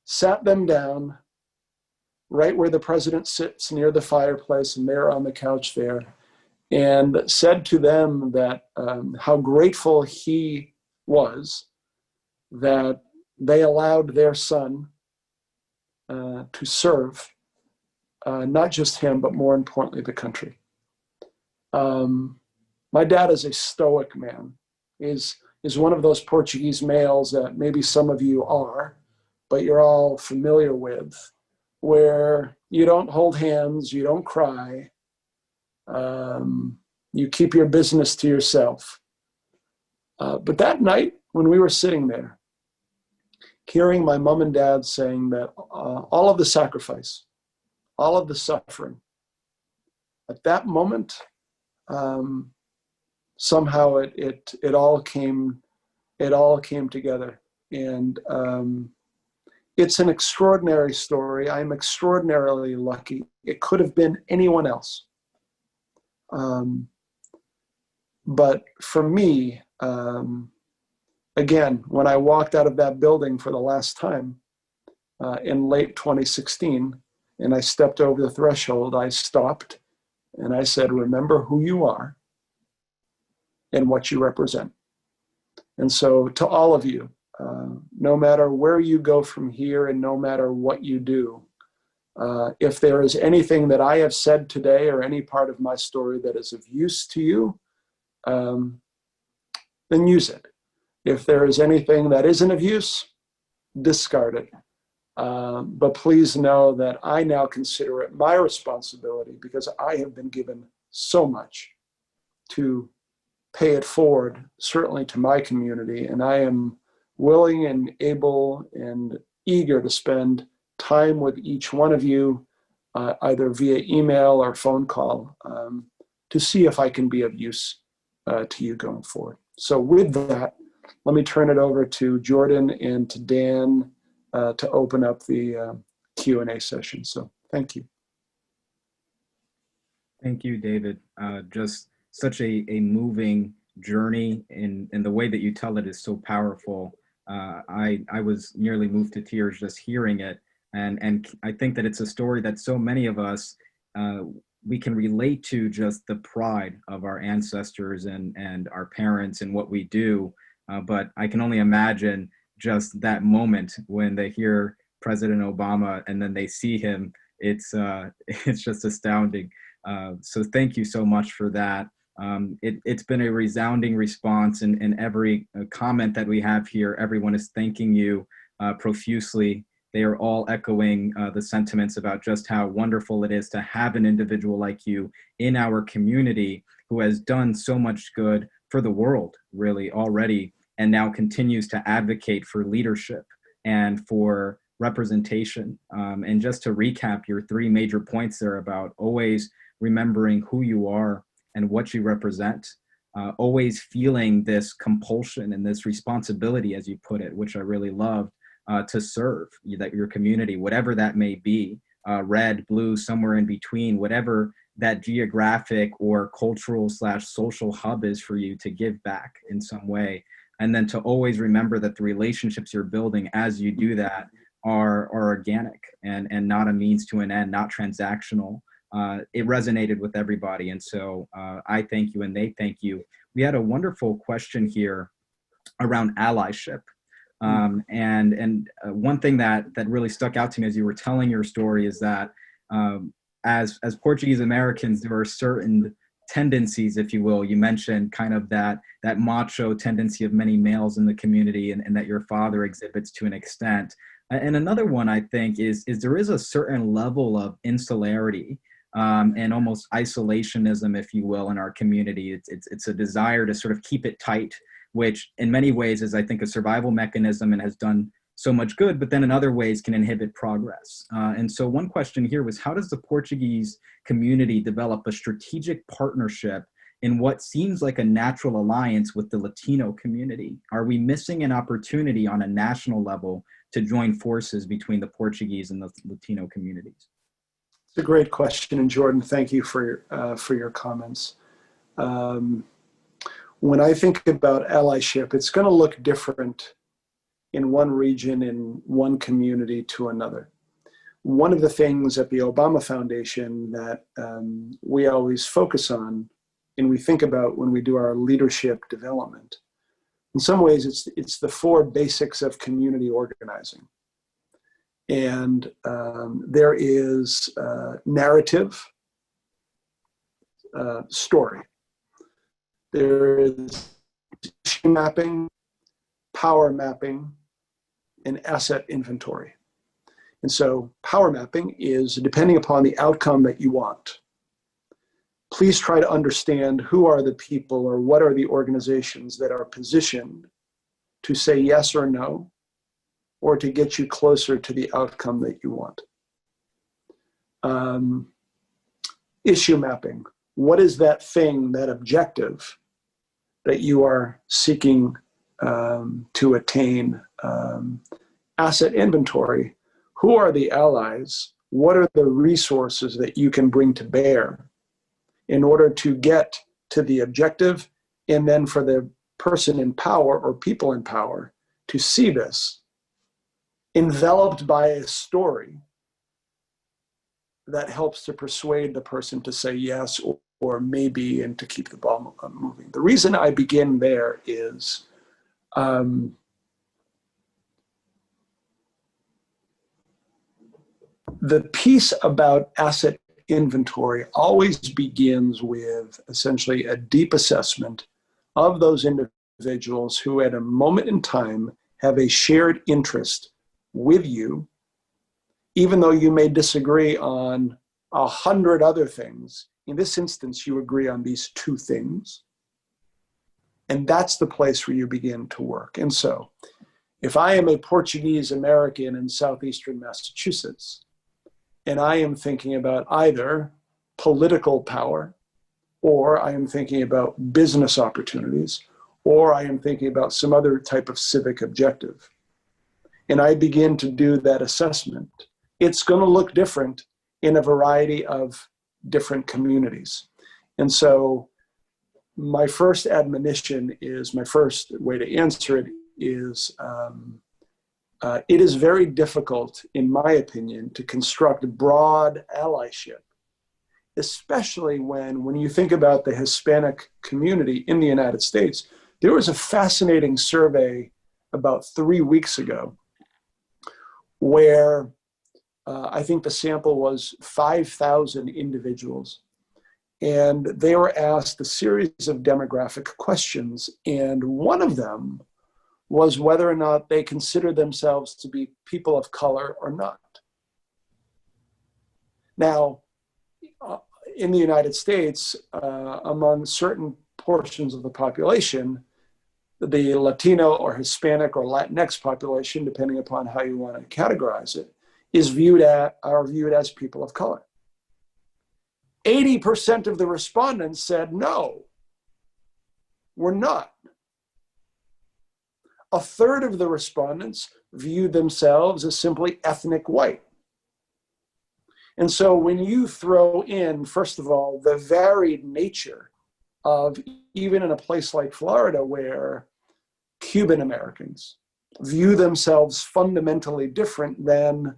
sat them down right where the president sits near the fireplace, and they're on the couch there, and said to them that how grateful he was that they allowed their son to serve not just him, but more importantly, the country. My dad is a stoic man, is one of those Portuguese males that maybe some of you are, but you're all familiar with, where you don't hold hands, you don't cry, you keep your business to yourself. But that night, when we were sitting there, hearing my mom and dad saying that all of the sacrifice, all of the suffering, at that moment, somehow it all came together. And it's an extraordinary story. I'm extraordinarily lucky. It could have been anyone else. But for me, again, when I walked out of that building for the last time in late 2016, and I stepped over the threshold, I stopped and I said, "Remember who you are and what you represent." And so to all of you, no matter where you go from here and no matter what you do, if there is anything that I have said today or any part of my story that is of use to you, then use it. If there is anything that isn't of use, discard it. But please know that I now consider it my responsibility, because I have been given so much, to pay it forward, certainly to my community. And I am willing and able and eager to spend time with each one of you, either via email or phone call, to see if I can be of use to you going forward. So with that, let me turn it over to Jordan and to Dan to open up the Q&A session. So thank you. Thank you, David. Just such a moving journey, and the way that you tell it is so powerful. I was nearly moved to tears just hearing it. And I think that it's a story that so many of us, we can relate to, just the pride of our ancestors and our parents and what we do. But I can only imagine just that moment when they hear President Obama and then they see him. It's just astounding. So thank you so much for that. It's been a resounding response, and every comment that we have here, everyone is thanking you profusely. They are all echoing the sentiments about just how wonderful it is to have an individual like you in our community who has done so much good for the world, really, already, and now continues to advocate for leadership and for representation. And just to recap your three major points there about always remembering who you are and what you represent, always feeling this compulsion and this responsibility, as you put it, which I really loved, to serve that your community, whatever that may be, red, blue, somewhere in between, whatever that geographic or cultural / social hub is for you, to give back in some way. And then to always remember that the relationships you're building as you do that are organic and not a means to an end, not transactional. It resonated with everybody. And so I thank you and they thank you. We had a wonderful question here around allyship. And one thing that really stuck out to me as you were telling your story is that as Portuguese Americans, there are certain tendencies, if you will. You mentioned kind of that macho tendency of many males in the community, and that your father exhibits to an extent. And another one, I think, is there is a certain level of insularity and almost isolationism, if you will, in our community. It's a desire to sort of keep it tight, which in many ways is, I think, a survival mechanism and has done so much good, but then in other ways can inhibit progress. And so one question here was, how does the Portuguese community develop a strategic partnership in what seems like a natural alliance with the Latino community? Are we missing an opportunity on a national level to join forces between the Portuguese and the Latino communities? It's a great question, and Jordan, thank you for your comments. When I think about allyship, it's going to look different in one region, in one community to another. One of the things at the Obama Foundation that we always focus on and we think about when we do our leadership development, in some ways it's the 4 basics of community organizing. And there is narrative, story. There is issue mapping, power mapping, and asset inventory. And so power mapping is depending upon the outcome that you want. Please try to understand who are the people or what are the organizations that are positioned to say yes or no, or to get you closer to the outcome that you want. Issue mapping. What is that thing, that objective that you are seeking to attain? Asset inventory. Who are the allies? What are the resources that you can bring to bear in order to get to the objective? And then for the person in power or people in power to see this enveloped by a story that helps to persuade the person to say yes or maybe, and to keep the ball moving. The reason I begin there is the piece about asset inventory always begins with essentially a deep assessment of those individuals who at a moment in time have a shared interest with you, even though you may disagree on 100 other things. In this instance, you agree on these 2 things. And that's the place where you begin to work. And so if I am a Portuguese American in southeastern Massachusetts, and I am thinking about either political power, or I am thinking about business opportunities, or I am thinking about some other type of civic objective, and I begin to do that assessment, it's going to look different in a variety of different communities. And so my first admonition is, my first way to answer it is, it is very difficult, in my opinion, to construct broad allyship, especially when you think about the Hispanic community in the United States. There was a fascinating survey about 3 weeks ago where I think the sample was 5,000 individuals. And they were asked a series of demographic questions. And one of them was whether or not they consider themselves to be people of color or not. Now, in the United States, among certain portions of the population, the Latino or Hispanic or Latinx population, depending upon how you want to categorize it, are viewed as people of color. 80% of the respondents said, no, we're not. A third of the respondents viewed themselves as simply ethnic white. And so when you throw in, first of all, the varied nature of, even in a place like Florida, where Cuban Americans view themselves fundamentally different than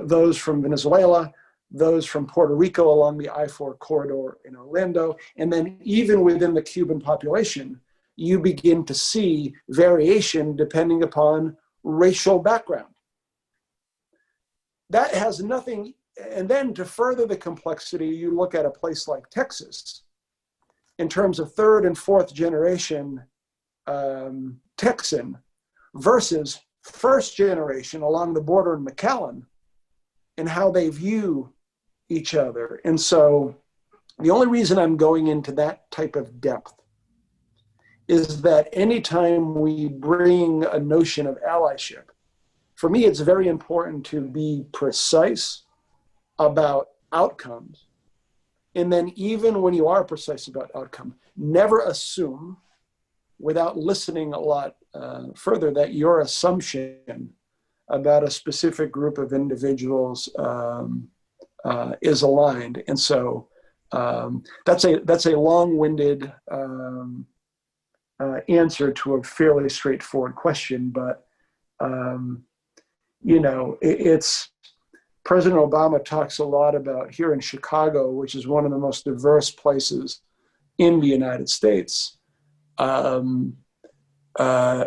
those from Venezuela, those from Puerto Rico along the I-4 corridor in Orlando, and then even within the Cuban population, you begin to see variation depending upon racial background. That has nothing, and then to further the complexity, you look at a place like Texas, in terms of 3rd and 4th generation Texan versus 1st generation along the border in McAllen, and how they view each other. And so the only reason I'm going into that type of depth is that anytime we bring a notion of allyship, for me, it's very important to be precise about outcomes. And then even when you are precise about outcome, never assume without listening a lot further, that your assumption about a specific group of individuals is aligned. And so that's a long-winded answer to a fairly straightforward question, but it's President Obama talks a lot about here in Chicago, which is one of the most diverse places in the United States,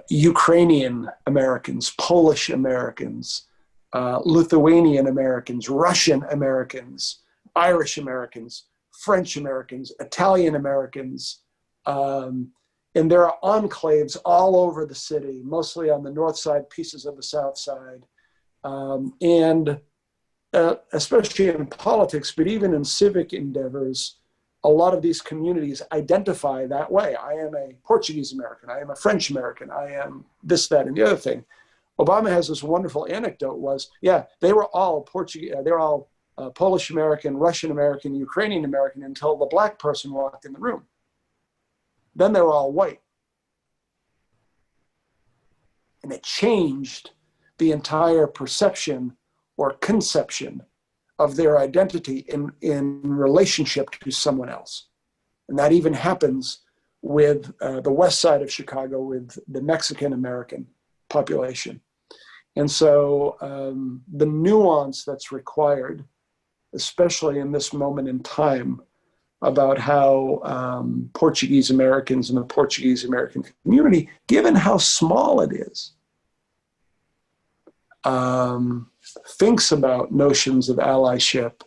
Ukrainian Americans, Polish Americans, Lithuanian Americans, Russian Americans, Irish Americans, French Americans, Italian Americans, and there are enclaves all over the city, mostly on the north side, pieces of the south side, and especially in politics, but even in civic endeavors, a lot of these communities identify that way. I am a Portuguese American. I am a French American. I am this, that, and the other thing. Obama has this wonderful anecdote was, yeah, they were all Portuguese, they were all Polish American, Russian American, Ukrainian American until the black person walked in the room. Then they were all white. And it changed the entire perception or conception of their identity in relationship to someone else. And that even happens with the west side of Chicago with the Mexican American population. And so the nuance that's required, especially in this moment in time, about how Portuguese Americans and the Portuguese American community, given how small it is, thinks about notions of allyship.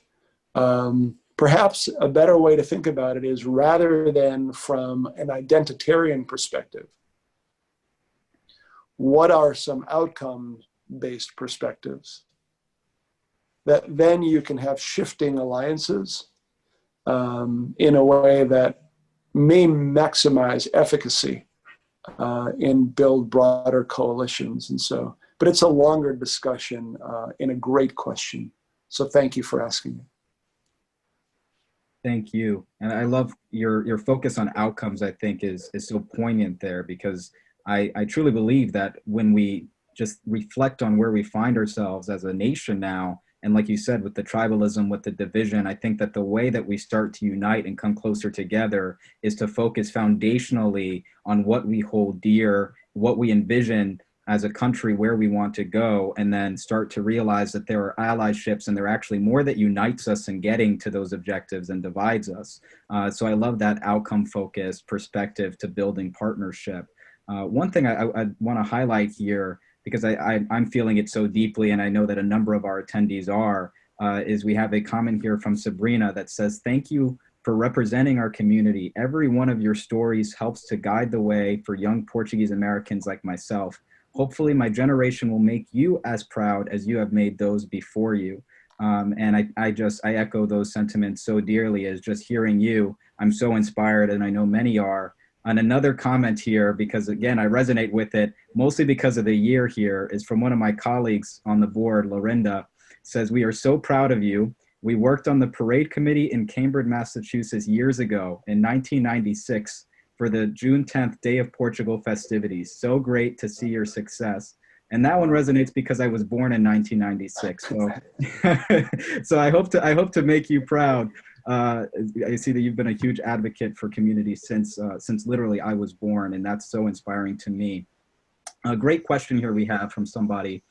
Perhaps a better way to think about it is, rather than from an identitarian perspective, what are some outcome-based perspectives that then you can have shifting alliances in a way that may maximize efficacy and build broader coalitions. And so, but it's a longer discussion and a great question. So thank you for asking it. Thank you. And I love your focus on outcomes, I think is so poignant there, because I truly believe that when we just reflect on where we find ourselves as a nation now, and like you said, with the tribalism, with the division, I think that the way that we start to unite and come closer together is to focus foundationally on what we hold dear, what we envision as a country, where we want to go, and then start to realize that there are allyships and there are actually more that unites us in getting to those objectives and divides us. So I love that outcome-focused perspective to building partnership. One thing I want to highlight here, because I'm feeling it so deeply, and I know that a number of our attendees are, is we have a comment here from Sabrina that says, "Thank you for representing our community. Every one of your stories helps to guide the way for young Portuguese Americans like myself. Hopefully my generation will make you as proud as you have made those before you." And I echo those sentiments so dearly. As just hearing you, I'm so inspired, and I know many are. And another comment here, because again, I resonate with it, mostly because of the year here, is from one of my colleagues on the board, Lorinda, says, "We are so proud of you. We worked on the parade committee in Cambridge, Massachusetts years ago in 1996 for the June 10th Day of Portugal festivities. So great to see your success." And that one resonates because I was born in 1996. So, so I hope to make you proud. I see that you've been a huge advocate for community since literally I was born, and that's so inspiring to me. A great question here we have from somebody.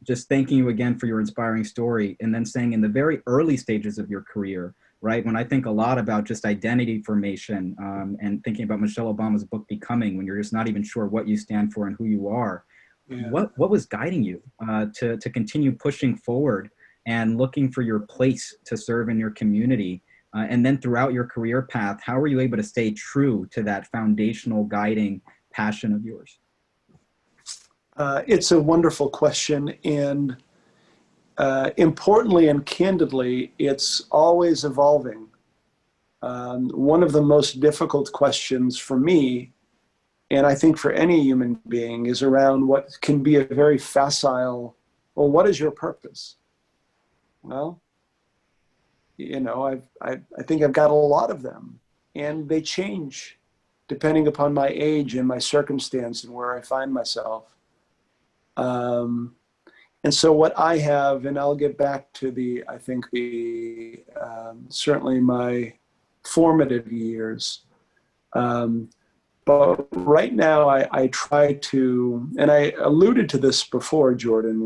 Just thanking you again for your inspiring story, and then saying in the very early stages of your career, right? When I think a lot about just identity formation and thinking about Michelle Obama's book, Becoming, when you're just not even sure what you stand for and who you are, yeah. What was guiding you to continue pushing forward and looking for your place to serve in your community? And then throughout your career path, how were you able to stay true to that foundational guiding passion of yours? It's a wonderful question. And importantly and candidly, it's always evolving. One of the most difficult questions for me, and I think for any human being, is around what can be a very facile, well, what is your purpose? Well, you know, I think I've got a lot of them, and they change depending upon my age and my circumstance and where I find myself. And so what I have, and I'll get back to I think certainly my formative years. But right now I try to, and I alluded to this before, Jordan,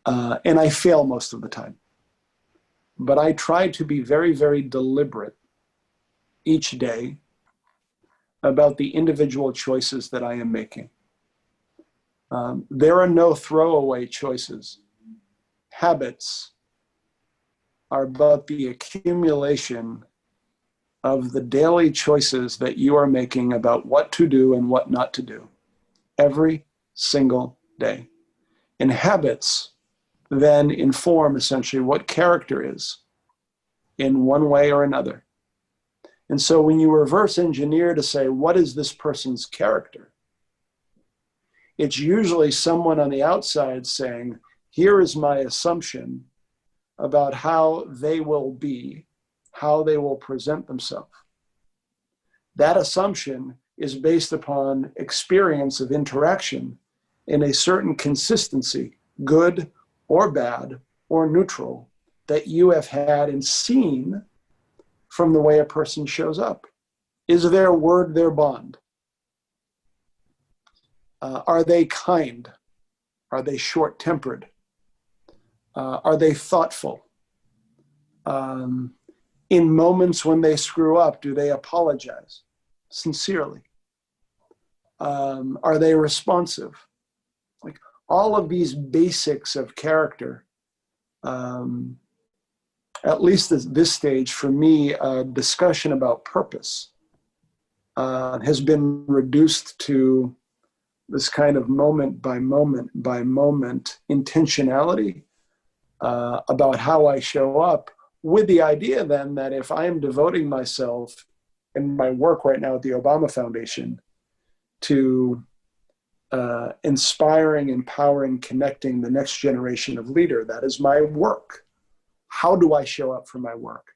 and I fail most of the time, but I try to be very, very deliberate each day about the individual choices that I am making. There are no throwaway choices. Habits are about the accumulation of the daily choices that you are making about what to do and what not to do every single day. And habits then inform essentially what character is in one way or another. And so when you reverse engineer to say, what is this person's character? It's usually someone on the outside saying, here is my assumption about how they will be, how they will present themselves. That assumption is based upon experience of interaction in a certain consistency, good or bad or neutral, that you have had and seen from the way a person shows up. Is their word their bond? Are they kind? Are they short-tempered? Are they thoughtful? In moments when they screw up, do they apologize sincerely? Are they responsive? Like all of these basics of character, at least at this stage, for me, a discussion about purpose has been reduced to this kind of moment by moment by moment intentionality about how I show up, with the idea then that if I am devoting myself in my work right now at the Obama Foundation to inspiring, empowering, connecting the next generation of leader, that is my work. How do I show up for my work?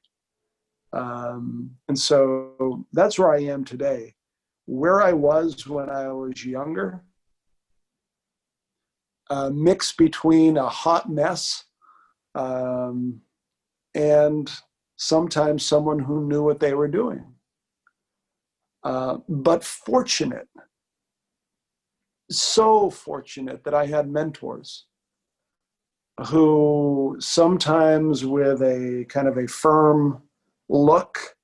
And so that's where I am today. Where I was when I was younger, a mix between a hot mess and sometimes someone who knew what they were doing. But fortunate, so fortunate that I had mentors who sometimes with a kind of a firm look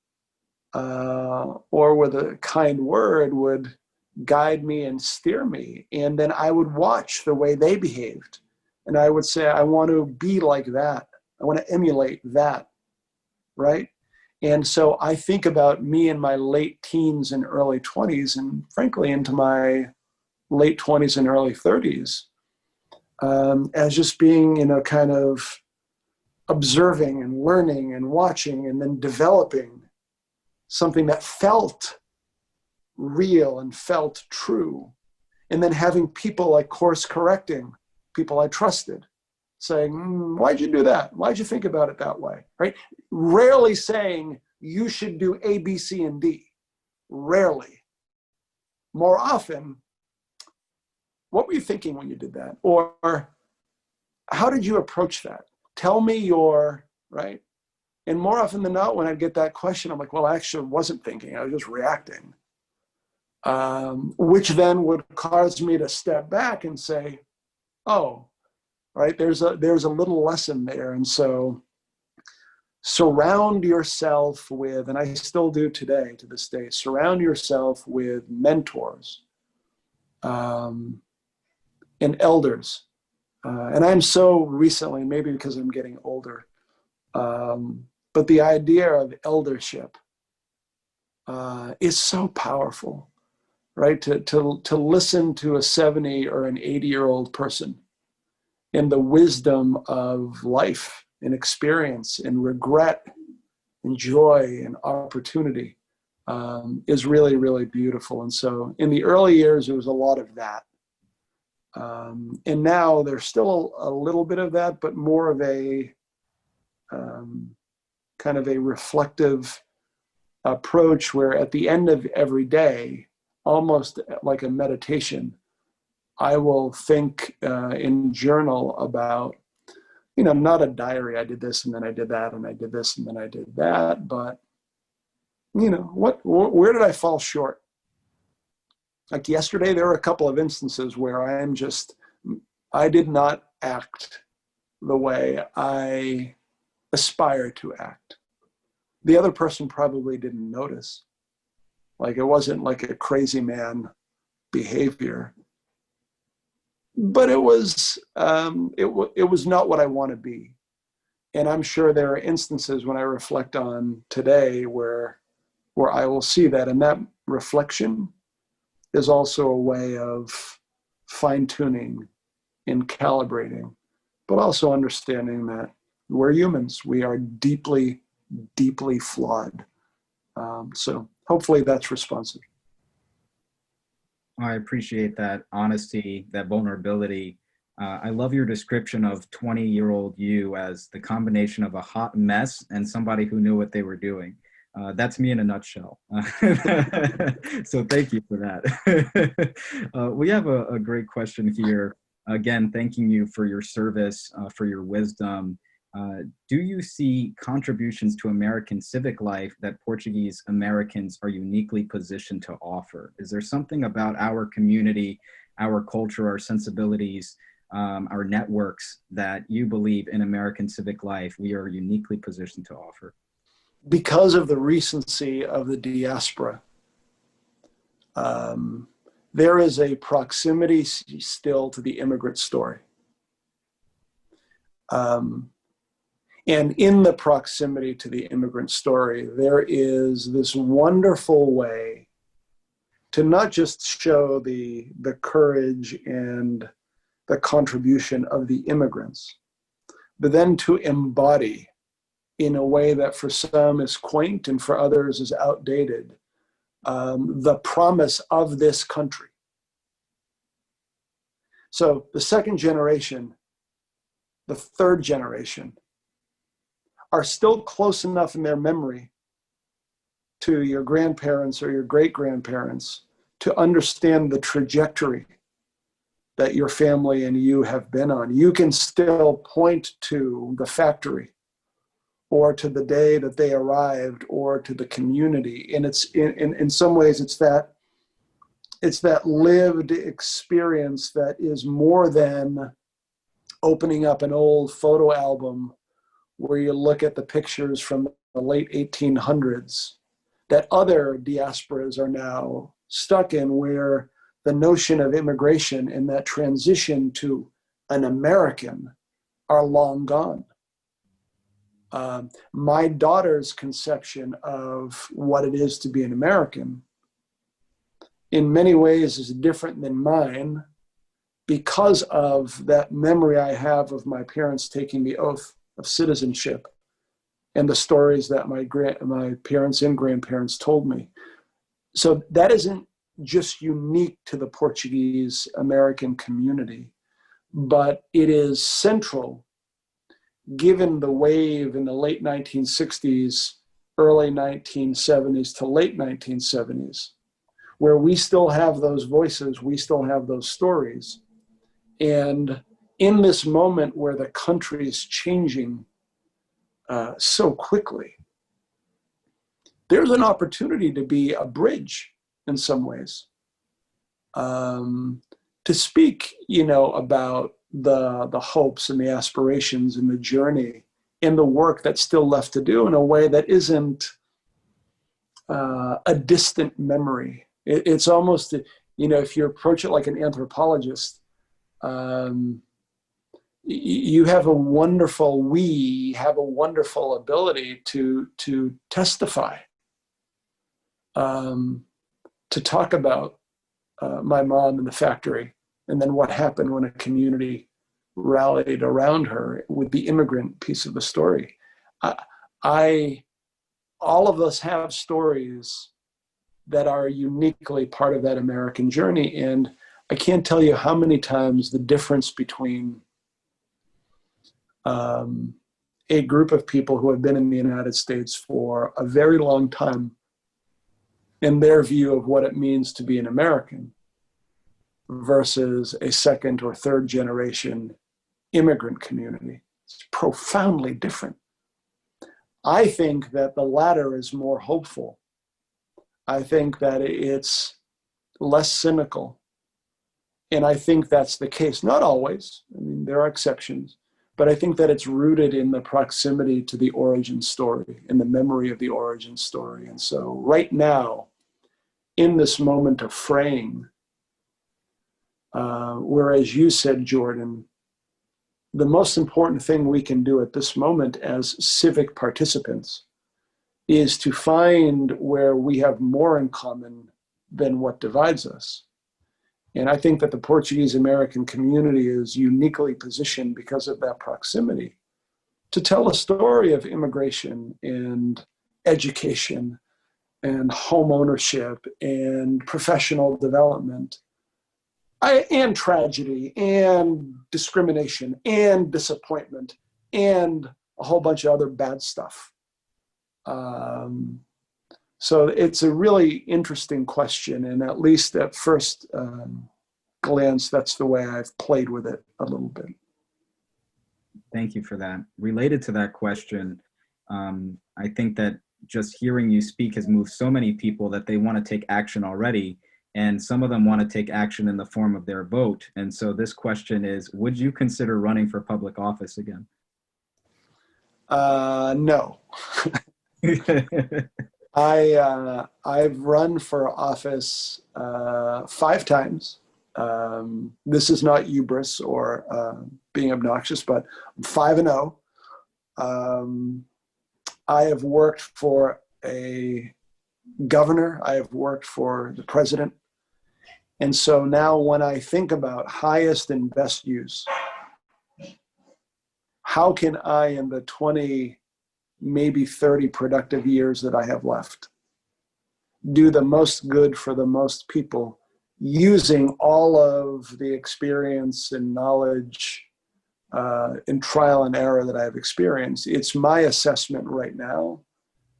or with a kind word would guide me and steer me. And then I would watch the way they behaved. And I would say, I want to be like that. I want to emulate that, right? And so I think about me in my late teens and early 20s, and frankly into my late 20s and early 30s, as just being, kind of observing and learning and watching and then developing something that felt real and felt true. And then having people like course correcting, people I trusted, saying, why'd you do that? Why'd you think about it that way, right? Rarely saying you should do A, B, C, and D. Rarely. More often, what were you thinking when you did that? Or how did you approach that? Tell me your, right? And more often than not, when I get that question, I'm like, well, I actually wasn't thinking, I was just reacting. Which then would cause me to step back and say, oh, right, there's a little lesson there. And so surround yourself with, and I still do today, to this day, surround yourself with mentors and elders. And I'm so recently, maybe because I'm getting older, but the idea of eldership is so powerful, right? To listen to a 70 or an 80-year-old person and the wisdom of life and experience and regret and joy and opportunity is really, really beautiful. And so in the early years, it was a lot of that. And now there's still a little bit of that, but more of a kind of a reflective approach where at the end of every day, almost like a meditation, I will think in journal about, not a diary, I did this and then I did that and I did this and then I did that, but where did I fall short? Like yesterday, there were a couple of instances where I did not act the way I aspire to act. The other person probably didn't notice. Like it wasn't like a crazy man behavior, but it was not what I want to be. And I'm sure there are instances when I reflect on today where I will see that, and that reflection is also a way of fine-tuning and calibrating, but also understanding that we're humans. We are deeply, deeply flawed. So hopefully that's responsive. I appreciate that honesty, that vulnerability. I love your description of 20-year-old you as the combination of a hot mess and somebody who knew what they were doing. That's me in a nutshell. So thank you for that. We have a great question here. Again, thanking you for your service, for your wisdom. Do you see contributions to American civic life that Portuguese Americans are uniquely positioned to offer? Is there something about our community, our culture, our sensibilities, our networks that you believe in American civic life we are uniquely positioned to offer? Because of the recency of the diaspora, there is a proximity still to the immigrant story. And in the proximity to the immigrant story, there is this wonderful way to not just show the courage and the contribution of the immigrants, but then to embody in a way that for some is quaint and for others is outdated, the promise of this country. So the second generation, the third generation, are still close enough in their memory to your grandparents or your great-grandparents to understand the trajectory that your family and you have been on. You can still point to the factory or to the day that they arrived or to the community. And it's in some ways, it's that lived experience that is more than opening up an old photo album where you look at the pictures from the late 1800s that other diasporas are now stuck in, where the notion of immigration and that transition to an American are long gone. My daughter's conception of what it is to be an American in many ways is different than mine because of that memory I have of my parents taking the oath of citizenship and the stories that my parents and grandparents told me. So that isn't just unique to the Portuguese American community, but it is central given the wave in the late 1960s, early 1970s to late 1970s, where we still have those voices, we still have those stories. And in this moment where the country is changing so quickly, there's an opportunity to be a bridge in some ways, to speak, about the hopes and the aspirations and the journey and the work that's still left to do in a way that isn't a distant memory. It's almost, if you approach it like an anthropologist, we have a wonderful ability to testify, to talk about my mom in the factory, and then what happened when a community rallied around her with the immigrant piece of the story. All of us have stories that are uniquely part of that American journey. And I can't tell you how many times the difference between a group of people who have been in the United States for a very long time and their view of what it means to be an American versus a second or third generation immigrant community. It's profoundly different. I think that the latter is more hopeful. I think that it's less cynical. And I think that's the case. Not always. I mean, there are exceptions. But I think that it's rooted in the proximity to the origin story, in the memory of the origin story. And so right now, in this moment of fraying, whereas you said, Jordan, the most important thing we can do at this moment as civic participants is to find where we have more in common than what divides us. And I think that the Portuguese American community is uniquely positioned because of that proximity to tell a story of immigration and education and home ownership and professional development and tragedy and discrimination and disappointment and a whole bunch of other bad stuff. So it's a really interesting question, and at least at first glance, that's the way I've played with it a little bit. Thank you for that. Related to that question, I think that just hearing you speak has moved so many people that they want to take action already, and some of them want to take action in the form of their vote. And so this question is, would you consider running for public office again? No. I've run for office 5 times. This is not hubris or being obnoxious, but I'm 5-0. I have worked for a governor. I have worked for the president. And so now when I think about highest and best use, how can I, in the 20, maybe 30 productive years that I have left, do the most good for the most people using all of the experience and knowledge and trial and error that I've experienced? It's my assessment right now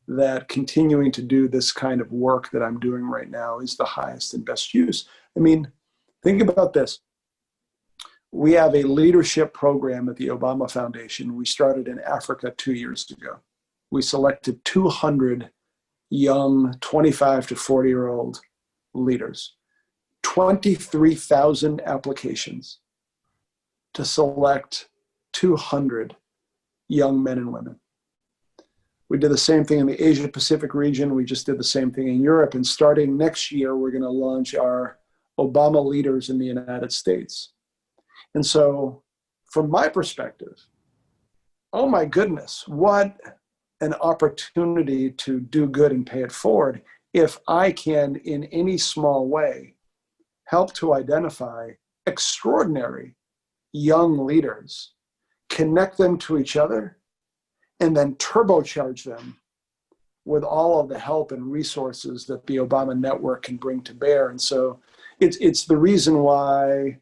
that continuing to do this kind of work that I'm doing right now is the highest and best use. I mean, think about this. We have a leadership program at the Obama Foundation. We started in Africa 2 years ago. We selected 200 young 25 to 40-year-old leaders, 23,000 applications to select 200 young men and women. We did the same thing in the Asia Pacific region. We just did the same thing in Europe. And starting next year, we're going to launch our Obama leaders in the United States. And so from my perspective, oh my goodness, what an opportunity to do good and pay it forward if I can, in any small way, help to identify extraordinary young leaders, connect them to each other, and then turbocharge them with all of the help and resources that the Obama network can bring to bear. And so it's the reason why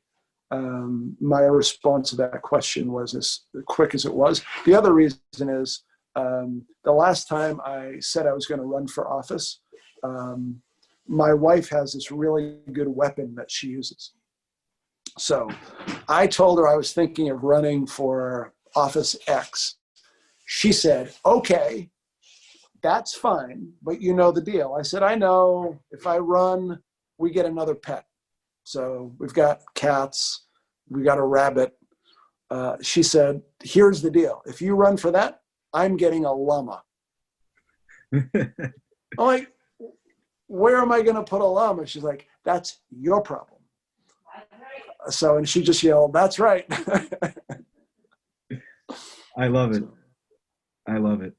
my response to that question was as quick as it was. The other reason is the last time I said I was going to run for office, my wife has this really good weapon that she uses. So I told her I was thinking of running for office X. She said, okay, that's fine, but you know the deal. I said, I know, if I run, we get another pet. So we've got cats, we got a rabbit. She said, here's the deal. If you run for that, I'm getting a llama. I'm like, where am I going to put a llama? She's like, that's your problem. So, and she just yelled, that's right. I love it. I love it.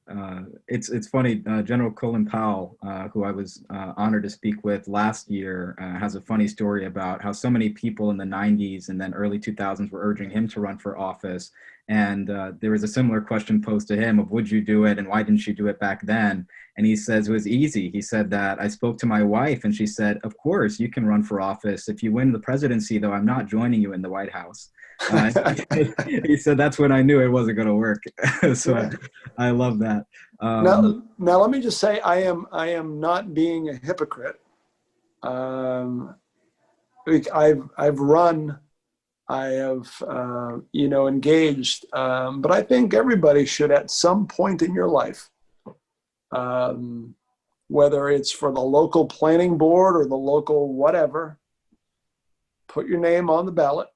It's funny. General Colin Powell, who I was honored to speak with last year, has a funny story about how so many people in the 90s and then early 2000s were urging him to run for office. And there was a similar question posed to him of, would you do it? And why didn't you do it back then? And he says it was easy. He said that I spoke to my wife and she said, of course, you can run for office. If you win the presidency, though, I'm not joining you in the White House. He said that's when I knew it wasn't going to work. So yeah. I love that. Now, let me just say, I am not being a hypocrite. I've run, I have, engaged, but I think everybody should at some point in your life, whether it's for the local planning board or the local whatever, put your name on the ballot,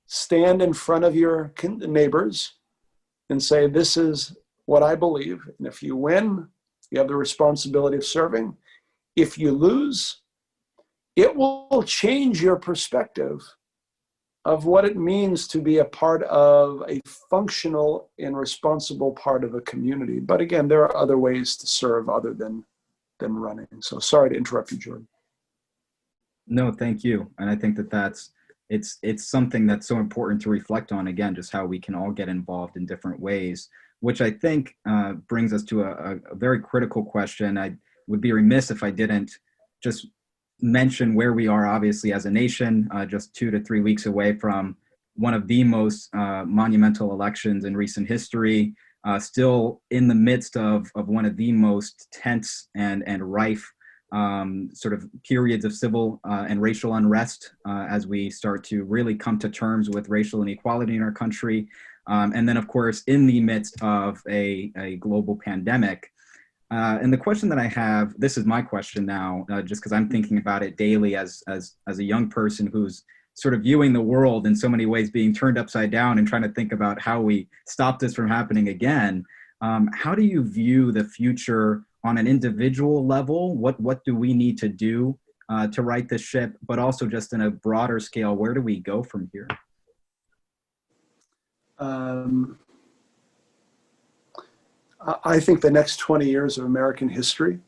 stand in front of your neighbors and say, this is what I believe. And if you win, you have the responsibility of serving. If you lose, it will change your perspective of what it means to be a part of a functional and responsible part of a community. But again, there are other ways to serve other than running. So sorry to interrupt you, Jordan. No, thank you. And I think it's something that's so important to reflect on, again, just how we can all get involved in different ways, which I think brings us to a very critical question. I would be remiss if I didn't just mention where we are, obviously, as a nation, just 2 to 3 weeks away from one of the most monumental elections in recent history, still in the midst of one of the most tense and rife sort of periods of civil and racial unrest as we start to really come to terms with racial inequality in our country. And then, of course, in the midst of a global pandemic. And the question that I have, this is my question now, just because I'm thinking about it daily as a young person who's sort of viewing the world in so many ways being turned upside down and trying to think about how we stop this from happening again. How do you view the future on an individual level? What do we need to do to right the ship, but also just in a broader scale, where do we go from here? I think the next 20 years of American history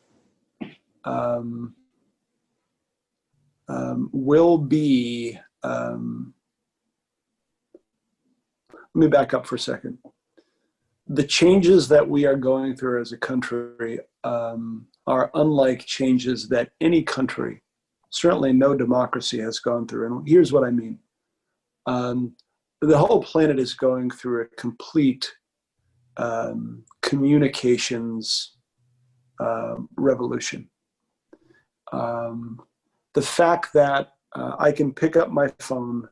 will be, let me back up for a second. The changes that we are going through as a country are unlike changes that any country, certainly no democracy, has gone through. And here's what I mean. The whole planet is going through a complete communications revolution. The fact that I can pick up my phone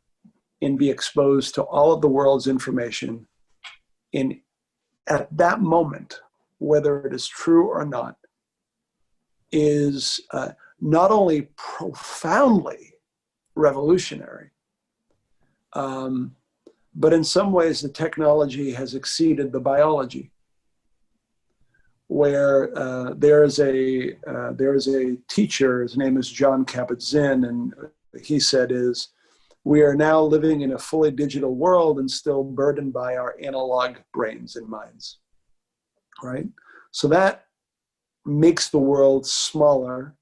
and be exposed to all of the world's information at that moment, whether it is true or not, is not only profoundly revolutionary, but in some ways the technology has exceeded the biology. Where there is a teacher, his name is John Kabat-Zinn, and he said we are now living in a fully digital world and still burdened by our analog brains and minds, right? So that makes the world smaller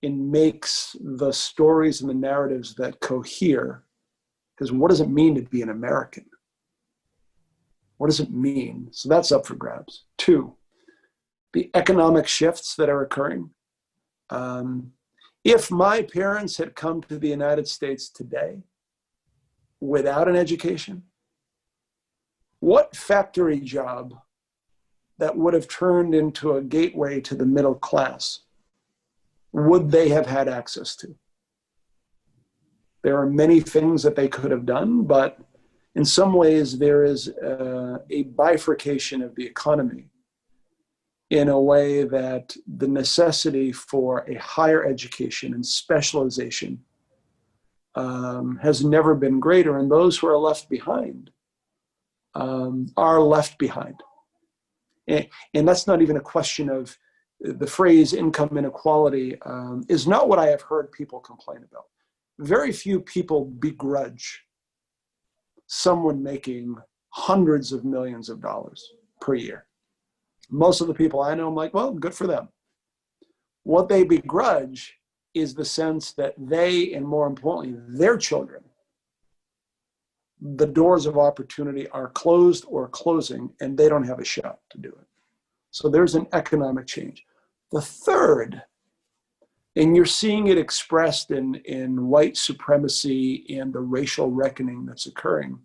and makes the stories and the narratives that cohere. Because what does it mean to be an American? What does it mean? So that's up for grabs. 2, the economic shifts that are occurring. If my parents had come to the United States today without an education, what factory job that would have turned into a gateway to the middle class would they have had access to? There are many things that they could have done, but in some ways there is a bifurcation of the economy in a way that the necessity for a higher education and specialization has never been greater, and those who are left behind are left behind. And that's not even a question of the phrase income inequality is not what I have heard people complain about. Very few people begrudge someone making hundreds of millions of dollars per year. Most of the people I know, I'm like, well, good for them. What they begrudge is the sense that they, and more importantly, their children, the doors of opportunity are closed or closing, and they don't have a shot to do it. So there's an economic change. The third, and you're seeing it expressed in white supremacy and the racial reckoning that's occurring.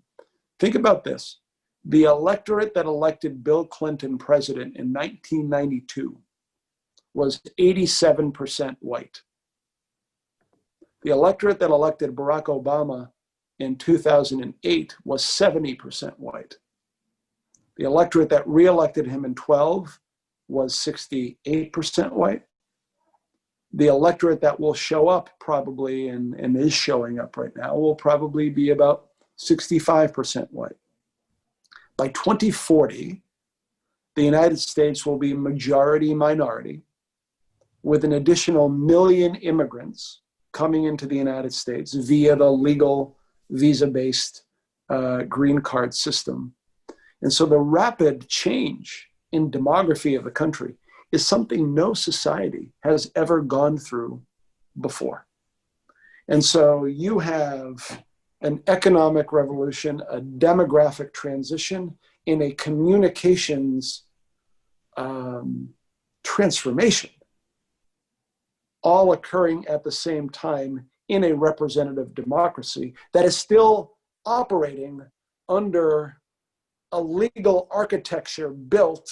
Think about this. The electorate that elected Bill Clinton president in 1992 was 87% white. The electorate that elected Barack Obama in 2008 was 70% white. The electorate that reelected him in 12 was 68% white. The electorate that will show up probably, and is showing up right now, will probably be about 65% white. By 2040, the United States will be majority minority, with an additional 1 million immigrants coming into the United States via the legal visa-based green card system. And so the rapid change in demography of the country is something no society has ever gone through before. And so you have an economic revolution, a demographic transition, in a communications transformation, all occurring at the same time in a representative democracy that is still operating under a legal architecture built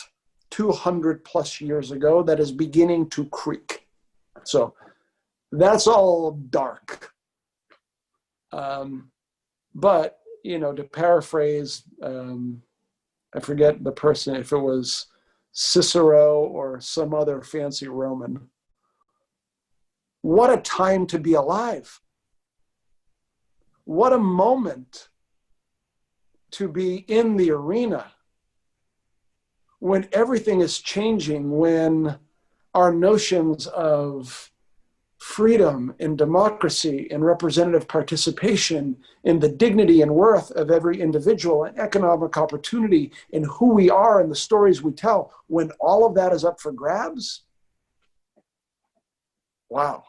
200 plus years ago that is beginning to creak. So that's all dark. But, you know, to paraphrase, I forget the person, if it was Cicero or some other fancy Roman, what a time to be alive. What a moment to be in the arena when everything is changing, when our notions of freedom and democracy and representative participation and the dignity and worth of every individual and economic opportunity and who we are and the stories we tell, when all of that is up for grabs, wow,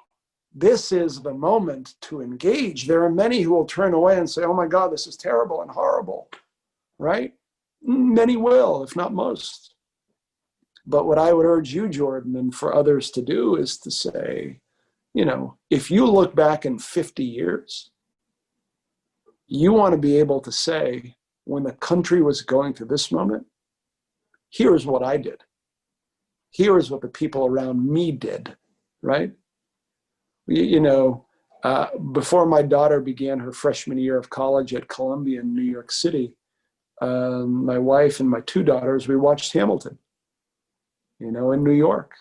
this is the moment to engage. There are many who will turn away and say, oh my God, this is terrible and horrible, right? Many will, if not most. But what I would urge you, Jordan, and for others to do is to say, you know, if you look back in 50 years, you want to be able to say, when the country was going through this moment, here's what I did. Here is what the people around me did, right? You know, before my daughter began her freshman year of college at Columbia in New York City, my wife and my two daughters, we watched Hamilton, you know, in New York.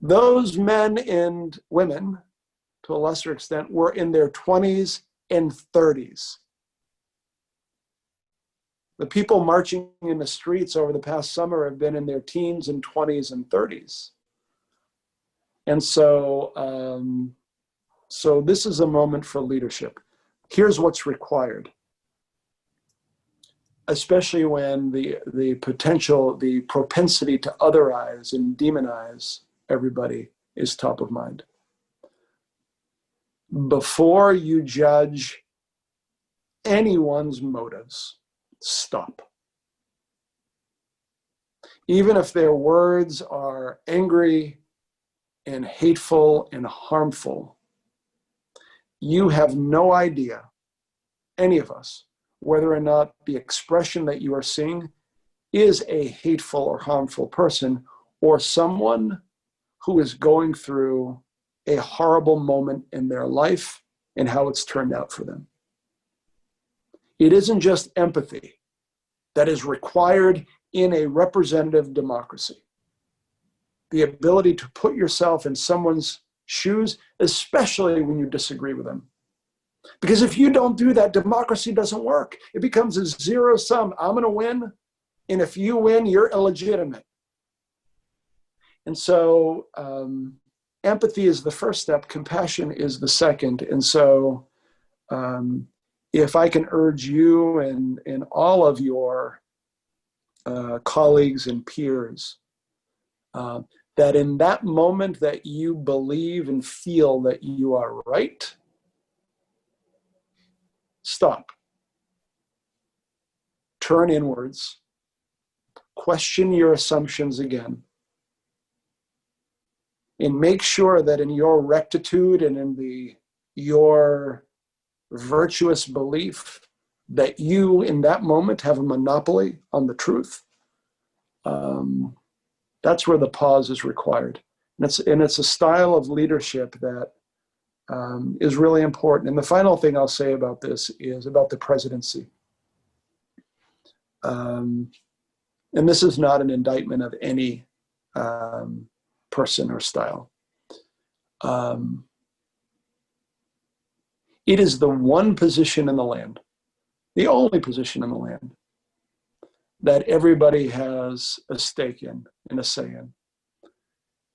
Those men and women, to a lesser extent, were in their 20s and 30s. The people marching in the streets over the past summer have been in their teens and 20s and 30s. And so, so this is a moment for leadership. Here's what's required, especially when the potential, the propensity to otherize and demonize everybody is top of mind. Before you judge anyone's motives, stop. Even if their words are angry and hateful and harmful, you have no idea, any of us, whether or not the expression that you are seeing is a hateful or harmful person or someone who is going through a horrible moment in their life and how it's turned out for them. It isn't just empathy that is required in a representative democracy. The ability to put yourself in someone's shoes, especially when you disagree with them. Because if you don't do that, democracy doesn't work. It becomes a zero sum. I'm going to win, and if you win, you're illegitimate. And so empathy is the first step. Compassion is the second. And so if I can urge you and all of your colleagues and peers, that in that moment that you believe and feel that you are right, stop. turn inwards, question your assumptions again, and make sure that in your rectitude and in your virtuous belief that you in that moment have a monopoly on the truth. That's where the pause is required. And it's a style of leadership that is really important. And the final thing I'll say about this is about the presidency. And this is not an indictment of any person or style. It is the one position in the land, the only position in the land, that everybody has a stake in and a say in.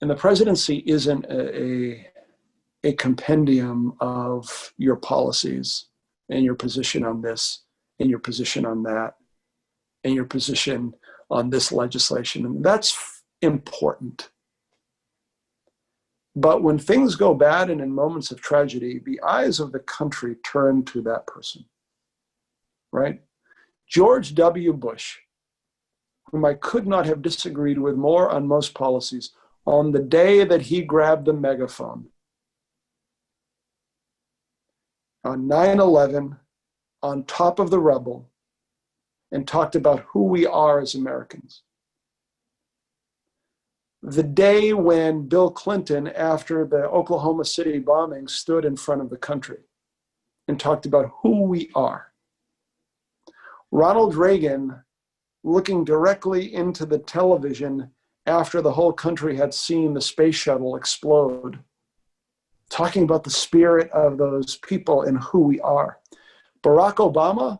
And the presidency isn't a compendium of your policies and your position on this and your position on that and your position on this legislation. And that's important. But when things go bad and in moments of tragedy, the eyes of the country turn to that person, right? George W. Bush, whom I could not have disagreed with more on most policies, on the day that he grabbed the megaphone on 9/11, on top of the rubble, and talked about who we are as Americans. The day when Bill Clinton, after the Oklahoma City bombing, stood in front of the country and talked about who we are. Ronald Reagan, looking directly into the television after the whole country had seen the space shuttle explode, talking about the spirit of those people and who we are. Barack Obama,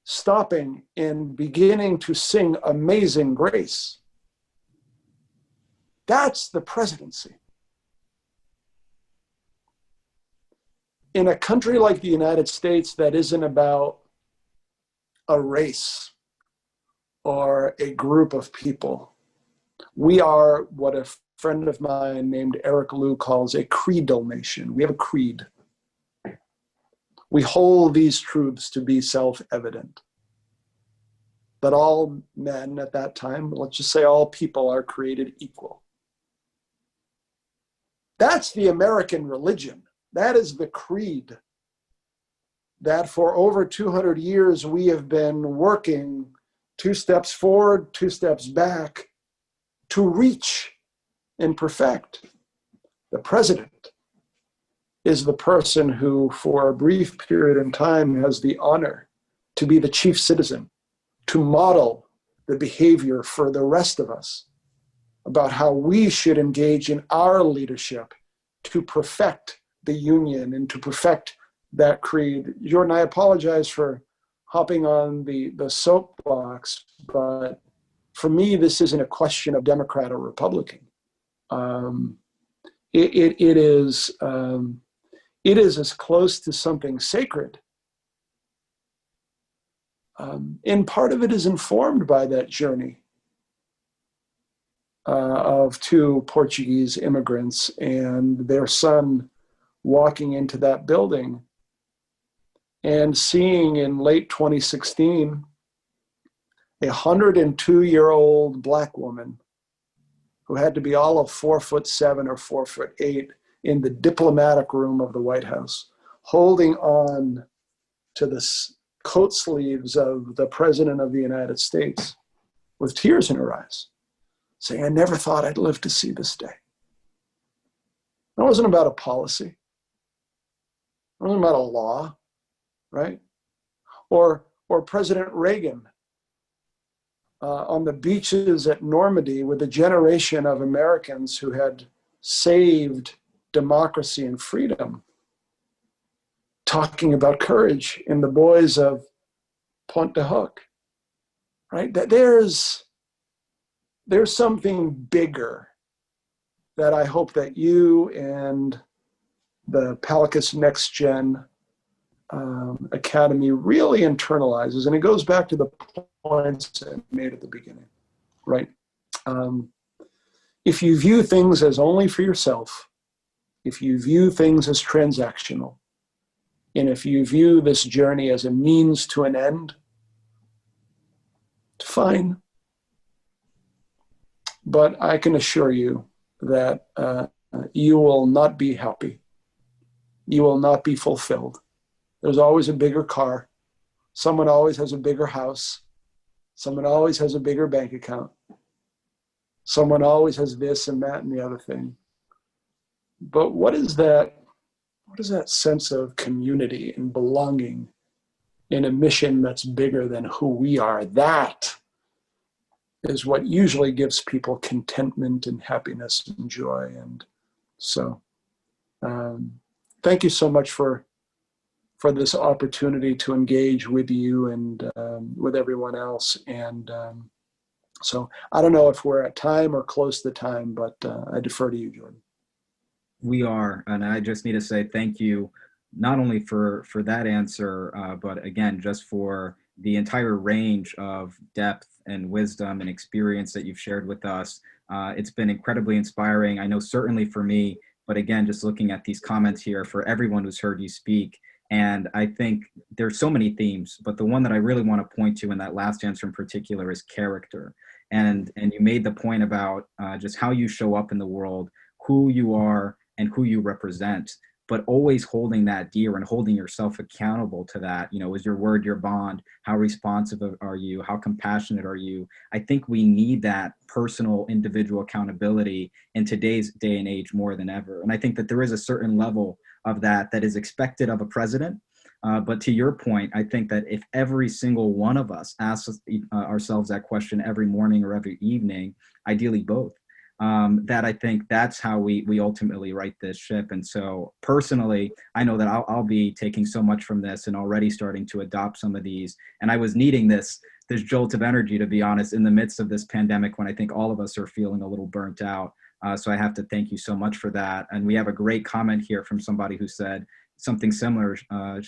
stopping and beginning to sing Amazing Grace. That's the presidency. In a country like the United States that isn't about a race or a group of people, we are what a friend of mine named Eric Liu calls a creedal nation. We have a creed. We hold these truths to be self-evident. That all men at that time, let's just say all people, are created equal. That's the American religion. That is the creed that for over 200 years we have been working 2 steps forward, 2 steps back to reach and perfect. The president is the person who, for a brief period in time, has the honor to be the chief citizen, to model the behavior for the rest of us about how we should engage in our leadership to perfect the union and to perfect that creed. Jordan, I apologize for hopping on the soapbox, but for me, this isn't a question of Democrat or Republican. It is as close to something sacred. And part of it is informed by that journey of 2 Portuguese immigrants and their son walking into that building and seeing in late 2016 a 102-year-old Black woman who had to be all of 4'7" or 4'8" in the diplomatic room of the White House, holding on to the coat sleeves of the President of the United States with tears in her eyes, saying, "I never thought I'd live to see this day." It wasn't about a policy. It wasn't about a law, right? Or President Reagan on the beaches at Normandy with a generation of Americans who had saved democracy and freedom, talking about courage in the boys of Pont de Hoc, right? That there's something bigger that I hope that you and the PALCUS NextGen Academy really internalizes. And it goes back to the points I made at the beginning, right? If you view things as only for yourself, if you view things as transactional, And if you view this journey as a means to an end, fine. But I can assure you that you will not be happy. You will not be fulfilled. There's always a bigger car. Someone always has a bigger house. Someone always has a bigger bank account. Someone always has this and that and the other thing. But what is that sense of community and belonging in a mission that's bigger than who we are? That is what usually gives people contentment and happiness and joy. And so thank you so much for this opportunity to engage with you and with everyone else. And so I don't know if we're at time or close to time, but I defer to you, Jordan. We are, and I just need to say thank you, not only for that answer, but again, just for the entire range of depth and wisdom and experience that you've shared with us. It's been incredibly inspiring. I know certainly for me, but again, just looking at these comments here, for everyone who's heard you speak. And I think there's so many themes, but the one that I really want to point to in that last answer in particular is character. And you made the point about just how you show up in the world, who you are and who you represent, but always holding that dear and holding yourself accountable to that. You know, is your word your bond? How responsive are you? How compassionate are you? I think we need that personal individual accountability in today's day and age more than ever. And I think that there is a certain level of that is expected of a president. But to your point, I think that if every single one of us asks ourselves that question every morning or every evening, ideally both, that I think that's how we ultimately right this ship. And so personally, I know that I'll be taking so much from this and already starting to adopt some of these. And I was needing this jolt of energy, to be honest, in the midst of this pandemic when I think all of us are feeling a little burnt out. So I have to thank you so much for that. And we have a great comment here from somebody who said something similar.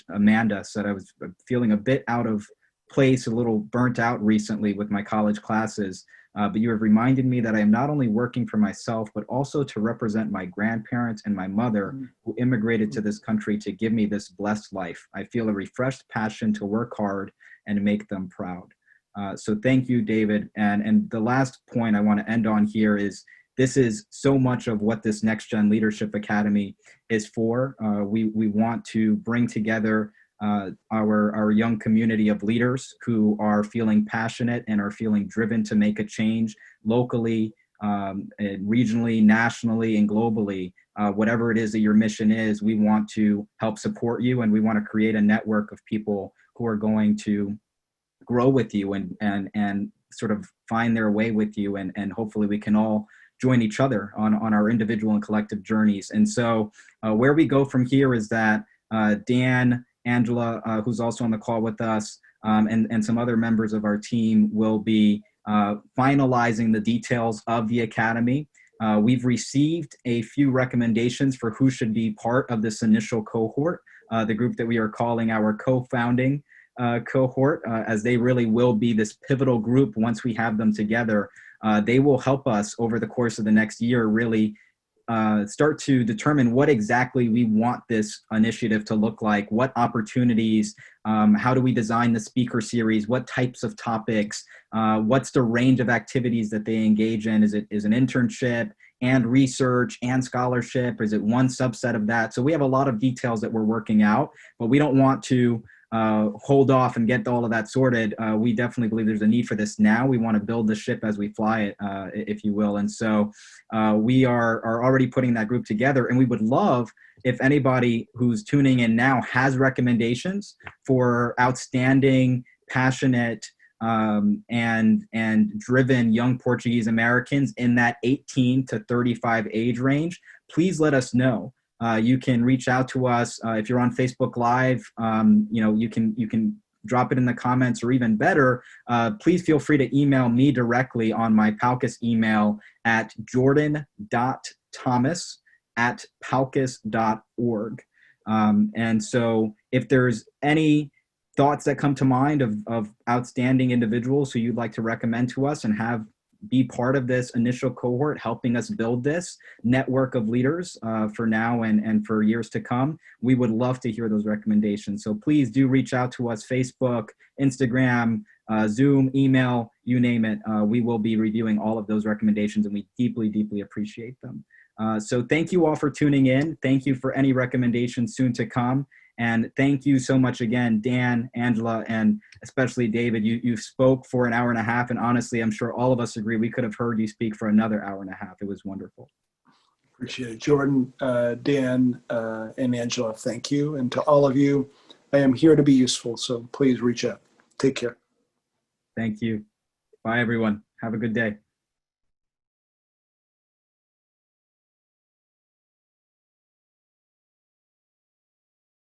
Amanda said, I was feeling a bit out of place, a little burnt out recently with my college classes. But you have reminded me that I am not only working for myself, but also to represent my grandparents and my mother who immigrated to this country to give me this blessed life. I feel a refreshed passion to work hard and make them proud. So thank you, David. And the last point I want to end on here is this is so much of what this NextGen Leadership Academy is for. We want to bring together our young community of leaders who are feeling passionate and are feeling driven to make a change locally, and regionally, nationally, and globally. Whatever it is that your mission is, we want to help support you, and we want to create a network of people who are going to grow with you and sort of find their way with you, and hopefully we can all join each other on our individual and collective journeys. And so where we go from here is that Dan, Angela, who's also on the call with us, and some other members of our team will be finalizing the details of the Academy. We've received a few recommendations for who should be part of this initial cohort, the group that we are calling our co-founding cohort, as they really will be this pivotal group once we have them together. They will help us over the course of the next year really start to determine what exactly we want this initiative to look like, what opportunities, how do we design the speaker series, what types of topics, what's the range of activities that they engage in. Is an internship and research and scholarship? Is it one subset of that? So we have a lot of details that we're working out, but we don't want to hold off and get all of that sorted. We definitely believe there's a need for this now. We want to build the ship as we fly it, if you will. And so we are already putting that group together, and we would love if anybody who's tuning in now has recommendations for outstanding, passionate, and driven young Portuguese Americans in that 18 to 35 age range. Please let us know. You can reach out to us if you're on Facebook Live. You can drop it in the comments, or even better, please feel free to email me directly on my PALCUS email at jordan.thomas@palcus.org. And so if there's any thoughts that come to mind of outstanding individuals who you'd like to recommend to us and have be part of this initial cohort, helping us build this network of leaders for now and for years to come, we would love to hear those recommendations. So please do reach out to us, Facebook, Instagram, Zoom, email, you name it. We will be reviewing all of those recommendations, and we deeply, deeply appreciate them. So thank you all for tuning in. Thank you for any recommendations soon to come. And thank you so much again, Dan, Angela, and especially David. You spoke for an hour and a half, and honestly, I'm sure all of us agree we could have heard you speak for another hour and a half. It was wonderful. Appreciate it. Jordan, Dan, and Angela, thank you. And to all of you, I am here to be useful, so please reach out. Take care. Thank you. Bye, everyone. Have a good day.